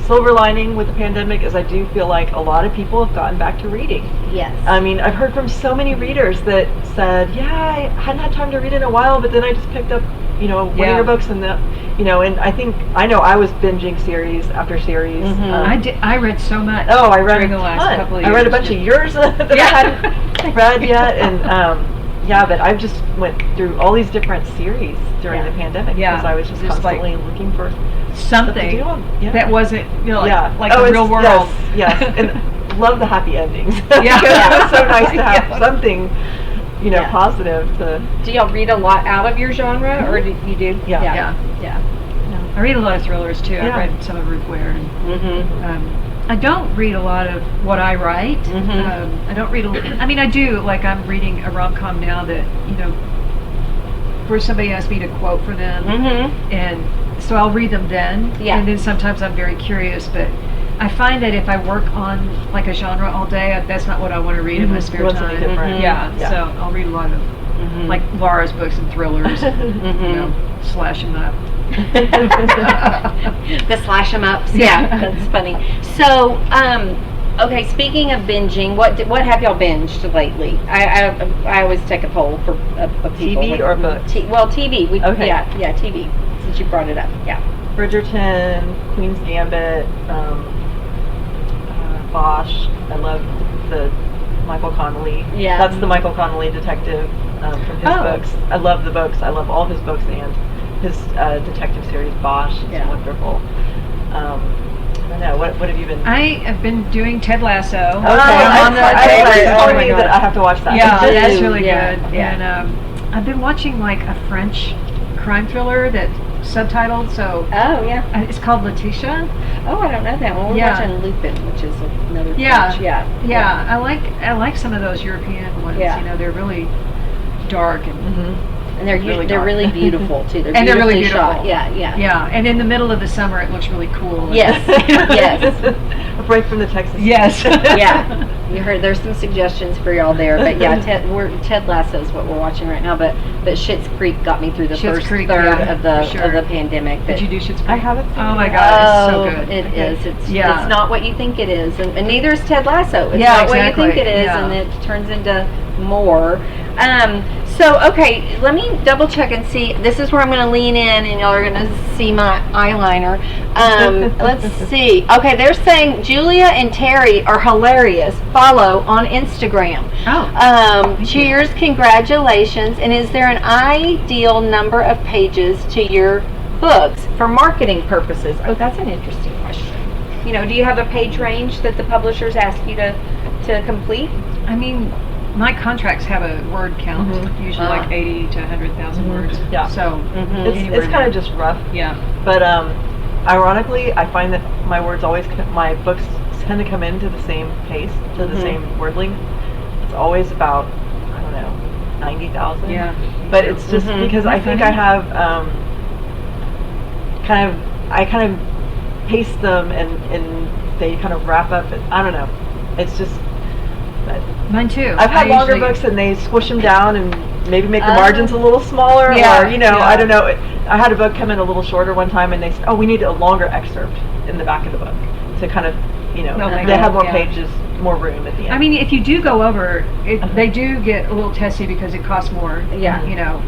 silver lining with the pandemic, is I do feel like a lot of people have gotten back to reading. Yes. I mean, I've heard from so many readers that said, yeah, I hadn't had time to read in a while, but then I just picked up, one of your books, and and I know I was binging series after series. I read so much. Oh, I read during the last ton. couple of I read a years. bunch of yours that I hadn't read yet, and but I just went through all these different series during the pandemic because I was just constantly looking for something stuff to do on. Yeah. that wasn't like oh, the real world. Yes, and love the happy endings. Yeah. It was so nice to have something, positive to. Do y'all read a lot out of your genre, or do you do? Yeah. I read a lot of thrillers too. Yeah. I read some of Ruth Ware. And, Mm-hmm. I don't read a lot of what I write. Mhm. I don't read. I do. Like I'm reading a rom-com now that where somebody asked me to quote for them, Mm-hmm. and so I'll read them then. Yeah. And then sometimes I'm very curious, but I find that if I work on like a genre all day, that's not what I want to read in my spare You want something time. different. Yeah. Yeah. So I'll read a lot of Mm-hmm. like Laura's books and thrillers. Mm-hmm. Slash them up. The slash 'em ups. Yeah, that's funny. So, okay. Speaking of binging, what have y'all binged lately? I always take a poll for of people. TV or books? Well, TV. Okay. Yeah, TV. Since you brought it up. Yeah. Bridgerton, Queen's Gambit, Bosch. I love the Michael Connelly. Yeah. That's the Michael Connelly detective from his Oh. books. I love the books. I love all his books and his detective series, Bosch. It's Yeah. wonderful. I don't know. What have you been? I have been doing Ted Lasso. Okay. I'm on the Everybody's Ted telling Lasso. me that I have to watch that. Yeah, I do. that's really Yeah, good. yeah. And I've been watching like a French crime thriller that's subtitled, so Oh yeah. it's called Letitia. Oh, I don't know that one. We're Yeah. watching Lupin, which is another Yeah. French. Yeah. Yeah, I like some of those European ones. Yeah. They're really dark and Mhm. And they're Really they're dark. really beautiful too. And they're really beautifully shot. beautiful. Yeah. yeah. And in the middle of the summer, it looks really cool. Yes. Yes. A break from the Texas. Yes. Yeah, you heard. There's some suggestions for y'all there, but yeah, Ted Lasso is what we're watching right now. But Schitt's Creek got me through the Schitt's first Creek, third yeah, of the for sure. of the pandemic. Did you do Schitt's Creek? I haven't seen Oh my it. God, it's so Oh, good. it Okay. is. It's Yeah. not what you think it is, and neither is Ted Lasso. It's Yeah, not what you exactly. think it is, Yeah. and it turns into more. So okay, let me double check and see. This is where I'm going to lean in, and y'all are going to see my eyeliner. Let's see. Okay, they're saying Julia and Terry are hilarious. Follow on Instagram. Oh. Cheers, congratulations. And is there an ideal number of pages to your books for marketing purposes? Oh, that's an interesting question. Do you have a page range that the publishers ask you to complete? I mean, my contracts have a word count, usually like 80 to 100,000 words. Yeah. So It's anywhere kind of there. just rough. Yeah. But ironically, I find that my books tend to come into the same pace, to the same word length. It's always about, I don't know, 90,000. Yeah. But it's just because I think I have kind of pace them and they kind of wrap up. I don't know. It's just. Mine too. I've had longer books and they squish them down and maybe make the margins a little smaller, or I don't know. I had a book come in a little shorter one time, and they said, "Oh, we need a longer excerpt in the back of the book to kind of, they have more pages, more room at the end." I mean, if you do go over, they do get a little testy because it costs more. Yeah.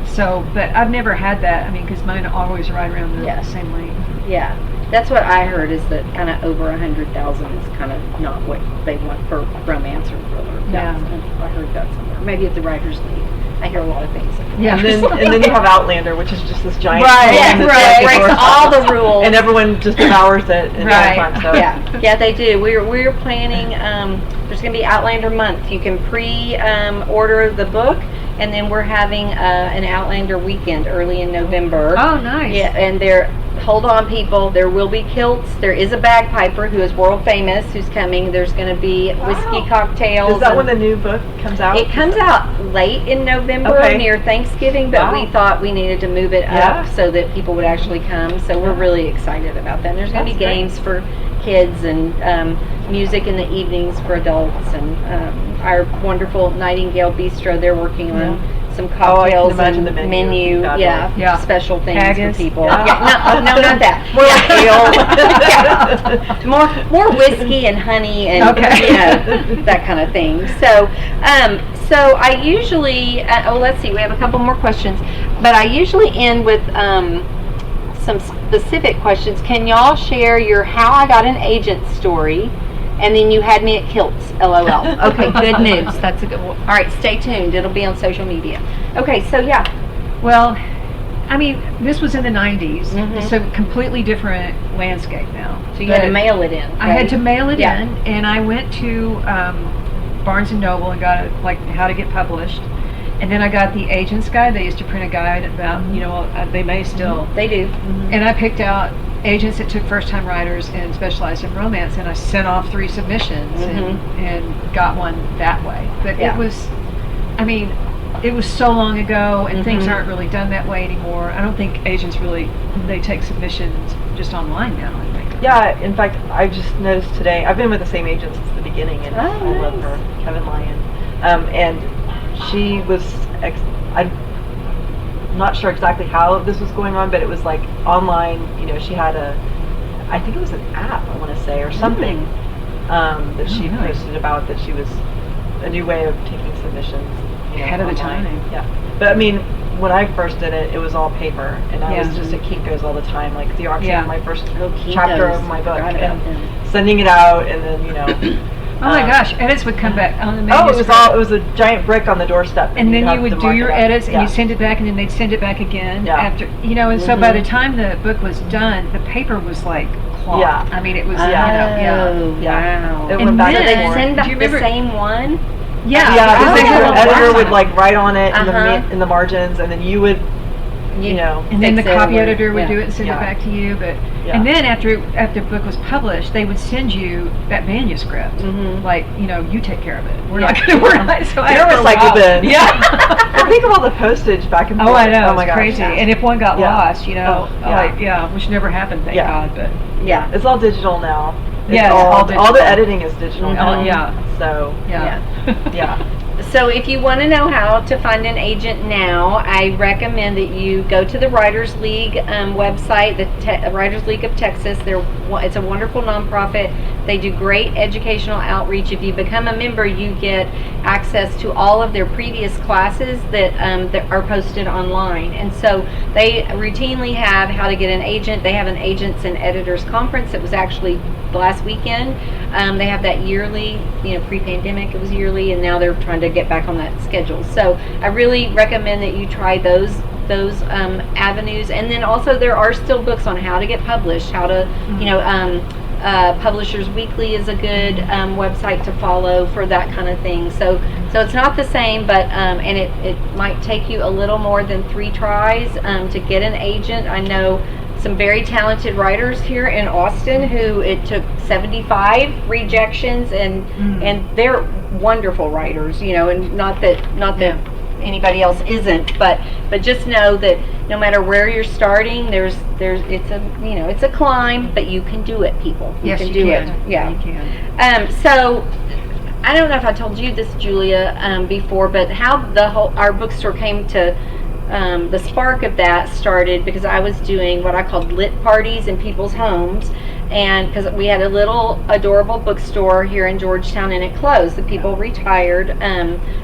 So, but I've never had that. I mean, because mine always right around the same length. Yeah. That's what I heard, is that kind of over 100,000 is kind of not what they want for romance or thriller. Yeah. I heard that somewhere. Maybe at the Writers League. I hear a lot of things. Yeah. And then you have Outlander, which is just this giant breaks all the rules, and everyone just devours it in time. So. Yeah, they do. We're planning. There's going to be Outlander month. You can pre-order the book, and then we're having an Outlander weekend early in November. Oh, nice. Yeah, and hold on, people. There will be kilts. There is a bagpiper who is world famous who's coming. There's going to be whiskey cocktails. Is that when the new book comes out? It comes out late in November, near Thanksgiving, but we thought we needed to move it up so that people would actually come. So we're really excited about that. And there's going to be games for kids and music in the evenings for adults. And our wonderful Nightingale Bistro, they're working on some cocktails and the menu, special things Haggis. for people. No, not that. More like ale. More whiskey and honey and that kind of thing. So I usually let's see, we have a couple more questions, but I usually end with some specific questions. Can y'all share your how I got an agent story? And then you had me at kilts, LOL. Okay, good news. That's a good one. All right, stay tuned. It'll be on social media. Okay, so Well, I mean, this was in the 90s, so completely different landscape now. So you had to mail it in, right? I had to mail it in, and I went to Barnes & Noble and got how to get published. And then I got the agent's guide. They used to print a guide about, they may still. They do. And I picked out agents that took first-time writers and specialized in romance, and I sent off 3 submissions and got one that way. But it was so long ago, and things aren't really done that way anymore. I don't think agents really, they take submissions just online now, I think. Yeah, in fact, I just noticed today, I've been with the same agent since the beginning, and I love her, Kevin Lyon. And she was, I'm not sure exactly how this was going on, but it was like online, she had I think it was an app, I want to say, or something, that she posted about, that she was a new way of taking submissions. Ahead of the time. Yeah. But I mean, when I first did it, it was all paper, and I was just at Kinko's all the time, like the auction of my first chapter of my book, and sending it out, and then, Oh my gosh, edits would come back on the manuscript. It was a giant brick on the doorstep. And then you would do your edits, and you send it back, and then they'd send it back again after, and so by the time the book was done, the paper was like cloth. Yeah. I mean, it was, Wow. It went back and and they forth. send back the same one? Yeah, because the editor would write on it in the margins, and then you would, and then the copy editor would do it and send it back to you. But and then after the book was published, they would send you that manuscript. You take care of it. We're not going to work on it. So you're recycled in. Yeah. Well, think of all the postage back and forth. Oh, I know. Oh my gosh. Crazy. And if one got lost, which never happened, thank God. But it's all digital now. All the editing is digital now. So So if you want to know how to find an agent now, I recommend that you go to the Writers League website, the Writers League of Texas. It's a wonderful nonprofit. They do great educational outreach. If you become a member, you get access to all of their previous classes that are posted online. And so they routinely have how to get an agent. They have an agents and editors conference that was actually last weekend. They have that yearly, pre-pandemic it was yearly, and now they're trying to get back on that schedule. So I really recommend that you try those avenues. And then also there are still books on how to get published, how to, Publishers Weekly is a good website to follow for that kind of thing. So it's not the same, but and it might take you a little more than 3 tries to get an agent. I know some very talented writers here in Austin who it took 75 rejections, and they're wonderful writers, and not that anybody else isn't, but just know that no matter where you're starting, it's a climb, but you can do it, people. Yes, can you do can. it. Yeah. You can. So I don't know if I told you this, Julia, before, but how our bookstore came to, the spark of that started because I was doing what I called lit parties in people's homes, and because we had a little adorable bookstore here in Georgetown, and it closed. The people retired.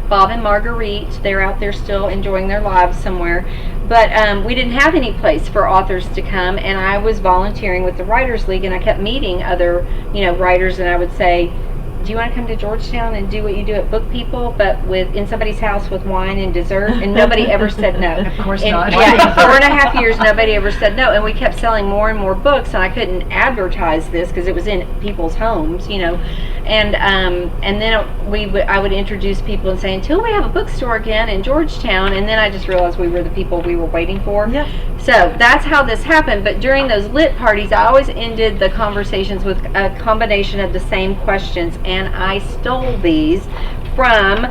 Bob and Marguerite, they're out there still enjoying their lives somewhere, but we didn't have any place for authors to come, and I was volunteering with the Writers League, and I kept meeting other writers, and I would say, do you want to come to Georgetown and do what you do at Book People, but in somebody's house with wine and dessert? And nobody ever said no. Of course and, not. Yeah, in 4.5 years, nobody ever said no. And we kept selling more and more books, and I couldn't advertise this because it was in people's homes, And then I would introduce people and say, until we have a bookstore again in Georgetown, and then I just realized we were the people we were waiting for. Yes. So that's how this happened. But during those lit parties, I always ended the conversations with a combination of the same questions, and I stole these from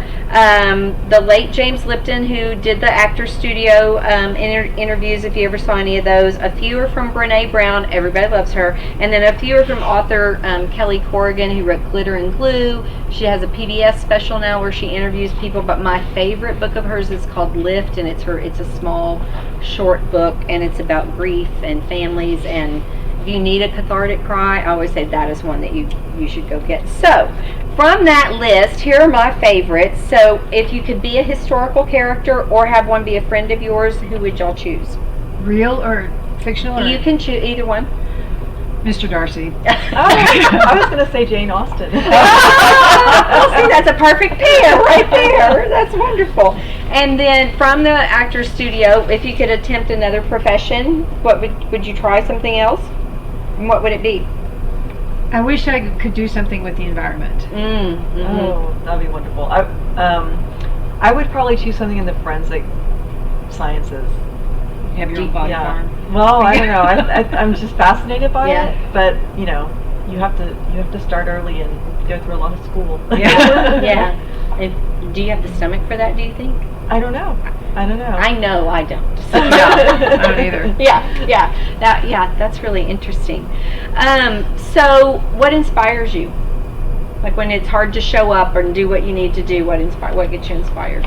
the late James Lipton, who did the Actor Studio interviews, if you ever saw any of those. A few are from Brene Brown, everybody loves her, and then a few are from author Kelly Corrigan, who wrote Glitter and Glue. She has a PBS special now where she interviews people, but my favorite book of hers is called Lift, and it's a small, short book, and it's about grief and families, and if you need a cathartic cry, I always say that is one that you should go get. So, from that list, here are my favorites. So, if you could be a historical character or have one be a friend of yours, who would y'all choose? Real or fictional? Or You can choose either one. Mr. Darcy. I was going to say Jane Austen. Well, see, that's a perfect pair right there. That's wonderful. And then from the Actor Studio, if you could attempt another profession, what would you try something else? And what would it be? I wish I could do something with the environment. Oh, that'd be wonderful. I would probably choose something in the forensic sciences. Have your own body farm. Well, I don't know. I'm just fascinated by Yeah. it. But you have to start early and go through a lot of school. Yeah. And do you have the stomach for that, do you think? I don't know. I know I don't. So. I don't either. Yeah. That's really interesting. So, what inspires you? Like when it's hard to show up and do what you need to do, what gets you inspired?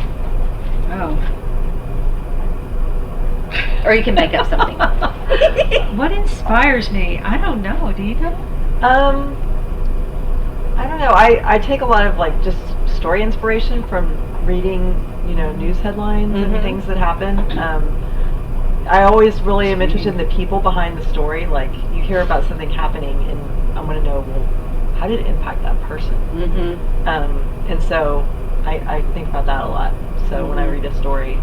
Oh. Or you can make up something. What inspires me? I don't know. Do you know? I don't know. I take a lot of just story inspiration from reading, news headlines and things that happen. I always really am interested in the people behind the story. Like you hear about something happening, and I want to know, well, how did it impact that person? And so I think about that a lot. So when I read a story,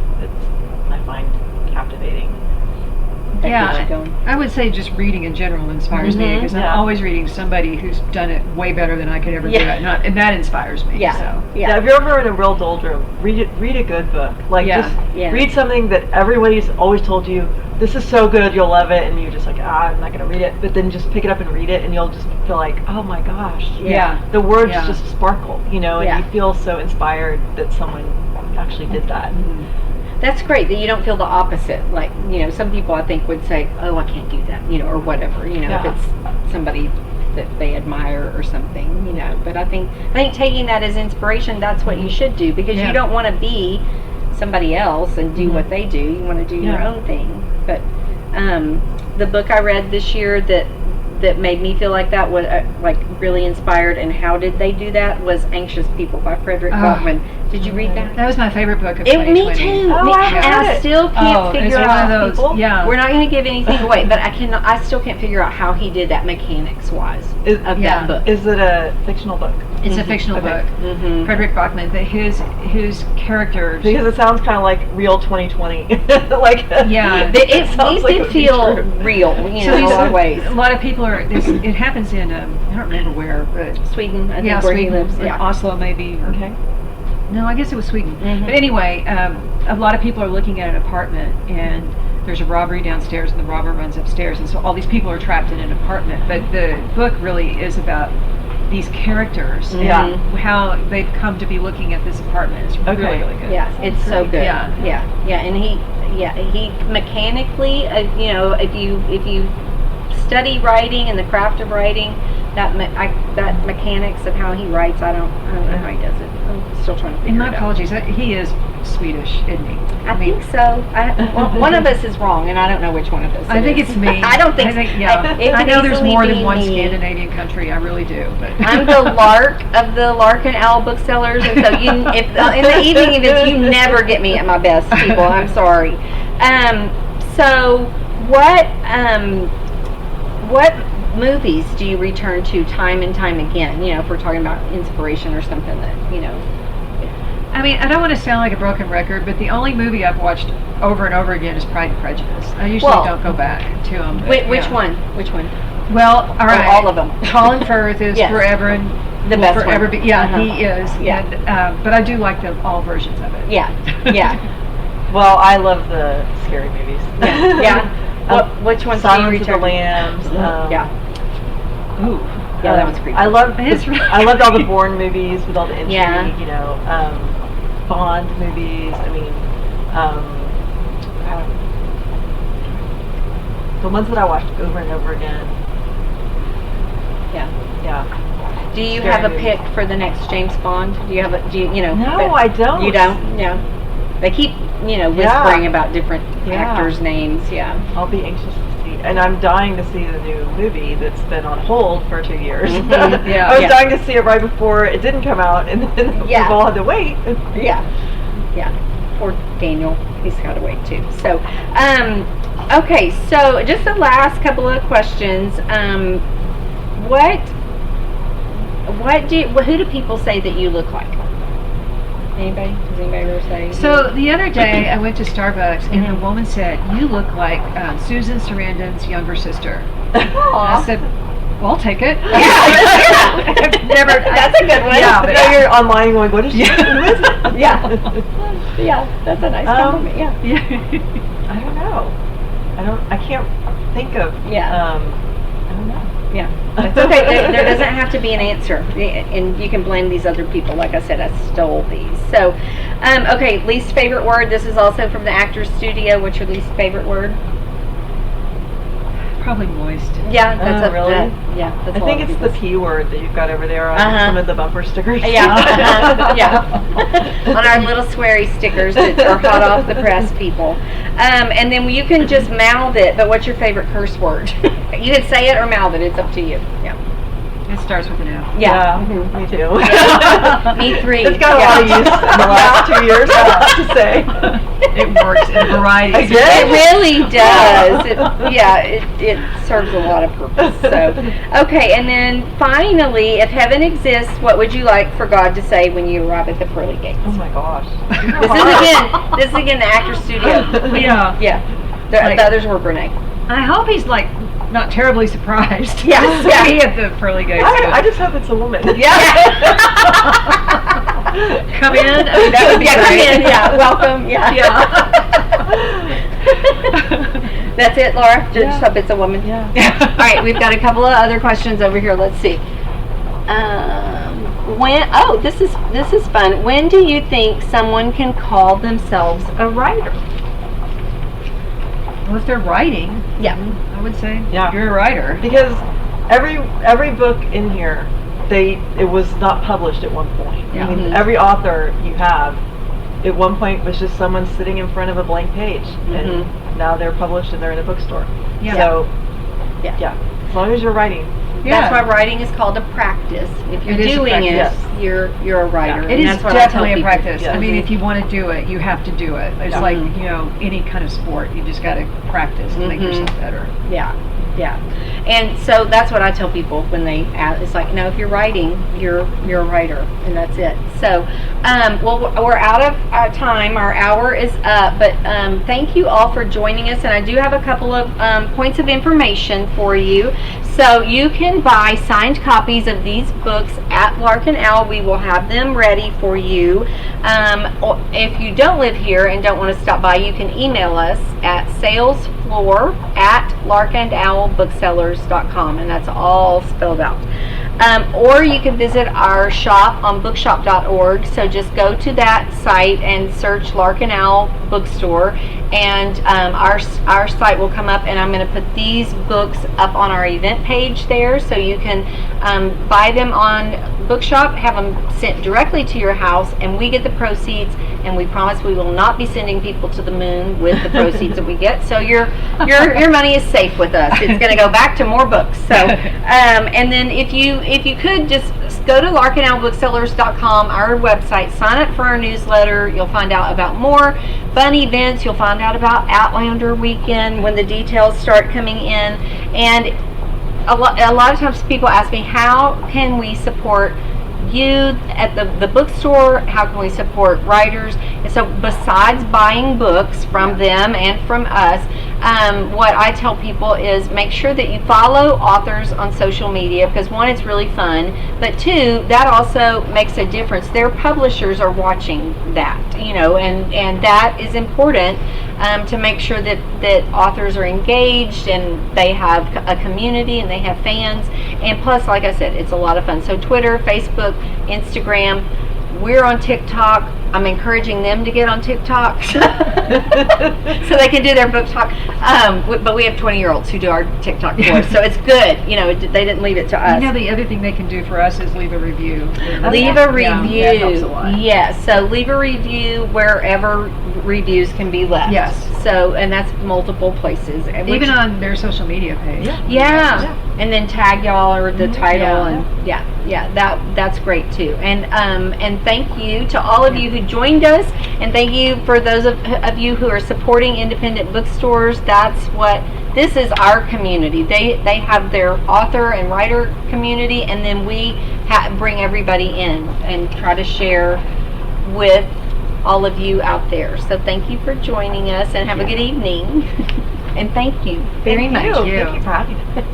I find captivating. Yeah, I would say just reading in general inspires me because I'm always reading somebody who's done it way better than I could ever do it, and that inspires me. Yeah. If you're ever in a real doldrum, read a good book. Just read something that everybody's always told you, this is so good, you'll love it, and you're just like, I'm not going to read it. But then just pick it up and read it, and you'll just feel like, oh my gosh. The words just sparkle, and you feel so inspired that someone actually did that. That's great that you don't feel the opposite. Like, some people I think would say, oh, I can't do that, or whatever, if it's somebody that they admire or something, But I think taking that as inspiration, that's what you should do, because you don't want to be somebody else and do what they do. You want to do your own thing. But the book I read this year that made me feel like that was really inspired, and how did they do that, was Anxious People by Frederick. Did you read that? That was my favorite book of Me 2020. too. Oh, I still can't figure out those. people. Yeah. We're not going to give anything away, but I still can't figure out how he did that mechanics wise of that book. Is it a fictional book? It's a fictional book. Frederick Bachman, his characters. Because it sounds kind of like real 2020. It did feel real, in a lot of ways. A lot of people are. It happens in I don't remember where, but Sweden, I think, where he lives. Oslo maybe. Okay. No, I guess it was Sweden. But anyway, a lot of people are looking at an apartment, and there's a robbery downstairs and the robber runs upstairs, and so all these people are trapped in an apartment. But the book really is about these characters Yeah. and how they've come to be looking at this apartment. It's really, Okay. really good. Yeah, it's so good. Yeah. And he mechanically, if you study writing and the craft of writing, that mechanics of how he writes, I don't know how he does it. I'm still trying to figure And it my out. apologies, he is Swedish, isn't he? I think so. One of us is wrong, and I don't know which one of us. I think is. it's me. I don't think. Yeah. It I could know there's easily more be than one me. Scandinavian country. I really do. But I'm the Lark of the Lark Owl Booksellers, and so if in the evening events you never get me at my best, people. I'm sorry. So what movies do you return to time and time again? If we're talking about inspiration or something that I mean, I don't want to sound like a broken record, but the only movie I've watched over and over again is Pride and Prejudice. I usually don't go back to them. Which one? Which one? Well, all right. all of them. Colin Firth is Yes. forever and The will best forever one. be. Yeah, Uh-huh. he is. Yeah. And, but I do like all versions of it. Yeah. Well, I love the scary movies. Yeah. Which ones do you Silence of the return? Lambs. Yeah. Ooh. Yeah, that one's creepy. I loved It's really I loved all the Bourne movies with all the intrigue. Yeah. Bond movies. I mean, the ones that I watched over and over again. Yeah. Yeah. Do you Scary have a movies. pick for the next James Bond? Do you have a? No, I don't. You don't? Yeah. They keep whispering about different Yeah. actors' names. Yeah. I'll be anxious to see, and I'm dying to see the new movie that's been on hold for 2 years. Mhm. Yeah. I was Yeah. dying to see it right before it didn't come out, and then Yeah. people had to wait. Yeah. Yeah. Poor Daniel. He's got to wait too. So, okay. So, just the last couple of questions. Who do people say that you look like? Anybody? Does anybody ever say? So the other day I went to Starbucks and the woman said, "You look like Susan Sarandon's younger sister." And I said, "Well, I'll take it." I've never. That's a good one. Yeah, But now you're online going, what is she? Who is it? Yeah. Yeah, that's a nice compliment. Yeah. I don't know. I can't think of. Yeah. I don't know. Yeah, it's okay. There doesn't have to be an answer, and you can blame these other people. Like I said, I stole these. So, okay, least favorite word. This is also from the Actors Studio. What's your least favorite word? Probably moist. Yeah, that's really? yeah, that's I a think lot of it's the people's- P word that you've got over there on Uh-huh. some of the bumper stickers. Yeah, yeah. On our little sweary stickers that are hot off the press, people. And then you can just mouth it. But what's your favorite curse word? You can say it or mouth it. It's up to you. Yeah. It starts with an F. Yeah. Mhm, me too. Me three. It's got a lot of use in the last 2 years, I have to say. It works in varieties. It really does. It serves a lot of purpose. So, okay, and then finally, if heaven exists, what would you like for God to say when you arrive at the pearly gates? Oh my gosh. This is again the Actors Studio. Yeah. Yeah. Like- The others were Brene. I hope he's not terribly surprised. Yeah, to yeah. see at the pearly gates. I just hope it's a woman. Come in. I mean, that would be Come great. in. Yeah, welcome. Yeah. That's it, Laura? Just hope it's a woman? Yeah. All right, we've got a couple of other questions over here. Let's see. This is fun. When do you think someone can call themselves a writer? Well, if they're writing, Yeah. I would say Yeah. you're a writer. Because every book in here, it was not published at one point. Yeah. I mean, Mhm. every author you have, at one point was just someone sitting in front of a blank page, and now they're published and they're in a bookstore. Yeah. So, Yeah. as long as you're writing. That's why writing is called a practice. If you're It is a doing it, practice. you're a writer. It and is that's what I tell definitely a people. practice. Yeah. I mean, if you want to do it, you have to do it. It's Yeah. like, any kind of sport. You just got to practice to make Mhm. yourself better. Yeah, yeah. And so that's what I tell people when they ask. It's like, if you're writing, you're a writer, and that's it. So, well, we're out of time. Our hour is up, but thank you all for joining us. And I do have a couple of points of information for you. So you can buy signed copies of these books at Lark Owl. We will have them ready for you. If you don't live here and don't want to stop by, you can email us at salesfloor@larkandowlbooksellers.com, and that's all spelled out. Or you can visit our shop on bookshop.org. So just go to that site and search Lark Owl Bookstore, and our site will come up, and I'm going to put these books up on our event page there, so you can buy them on Bookshop, have them sent directly to your house, and we get the proceeds, and we promise we will not be sending people to the moon with the proceeds that we get. So your money is safe with us. It's going to go back to more books. So and then if you could just go to larkandowlbooksellers.com, our website, sign up for our newsletter. You'll find out about more fun events. You'll find out about Outlander Weekend when the details start coming in. And a lot of times people ask me, how can we support you at the bookstore? How can we support writers? And so besides buying books from them and from us, what I tell people is make sure that you follow authors on social media, because one, it's really fun, but two, that also makes a difference. Their publishers are watching that, and that is important to make sure that authors are engaged and they have a community and they have fans. And plus, like I said, it's a lot of fun. So Twitter, Facebook, Instagram, we're on TikTok. I'm encouraging them to get on TikTok so they can do their book talk. But we have 20-year-olds who do our TikTok for us, so it's good. They didn't leave it to us. The other thing they can do for us is leave a review. Leave a review. That helps a lot. Yes, so leave a review wherever reviews can be left. Yes. So, and that's multiple places. Even on their social media page. Yeah. And then tag y'all or the title, and that's great too. And thank you to all of you who joined us, and thank you for those of you who are supporting independent bookstores. This is our community. They have their author and writer community, and then we bring everybody in and try to share with all of you out there. So thank you for joining us, and have a good evening. And thank you very much. Thank you for having us.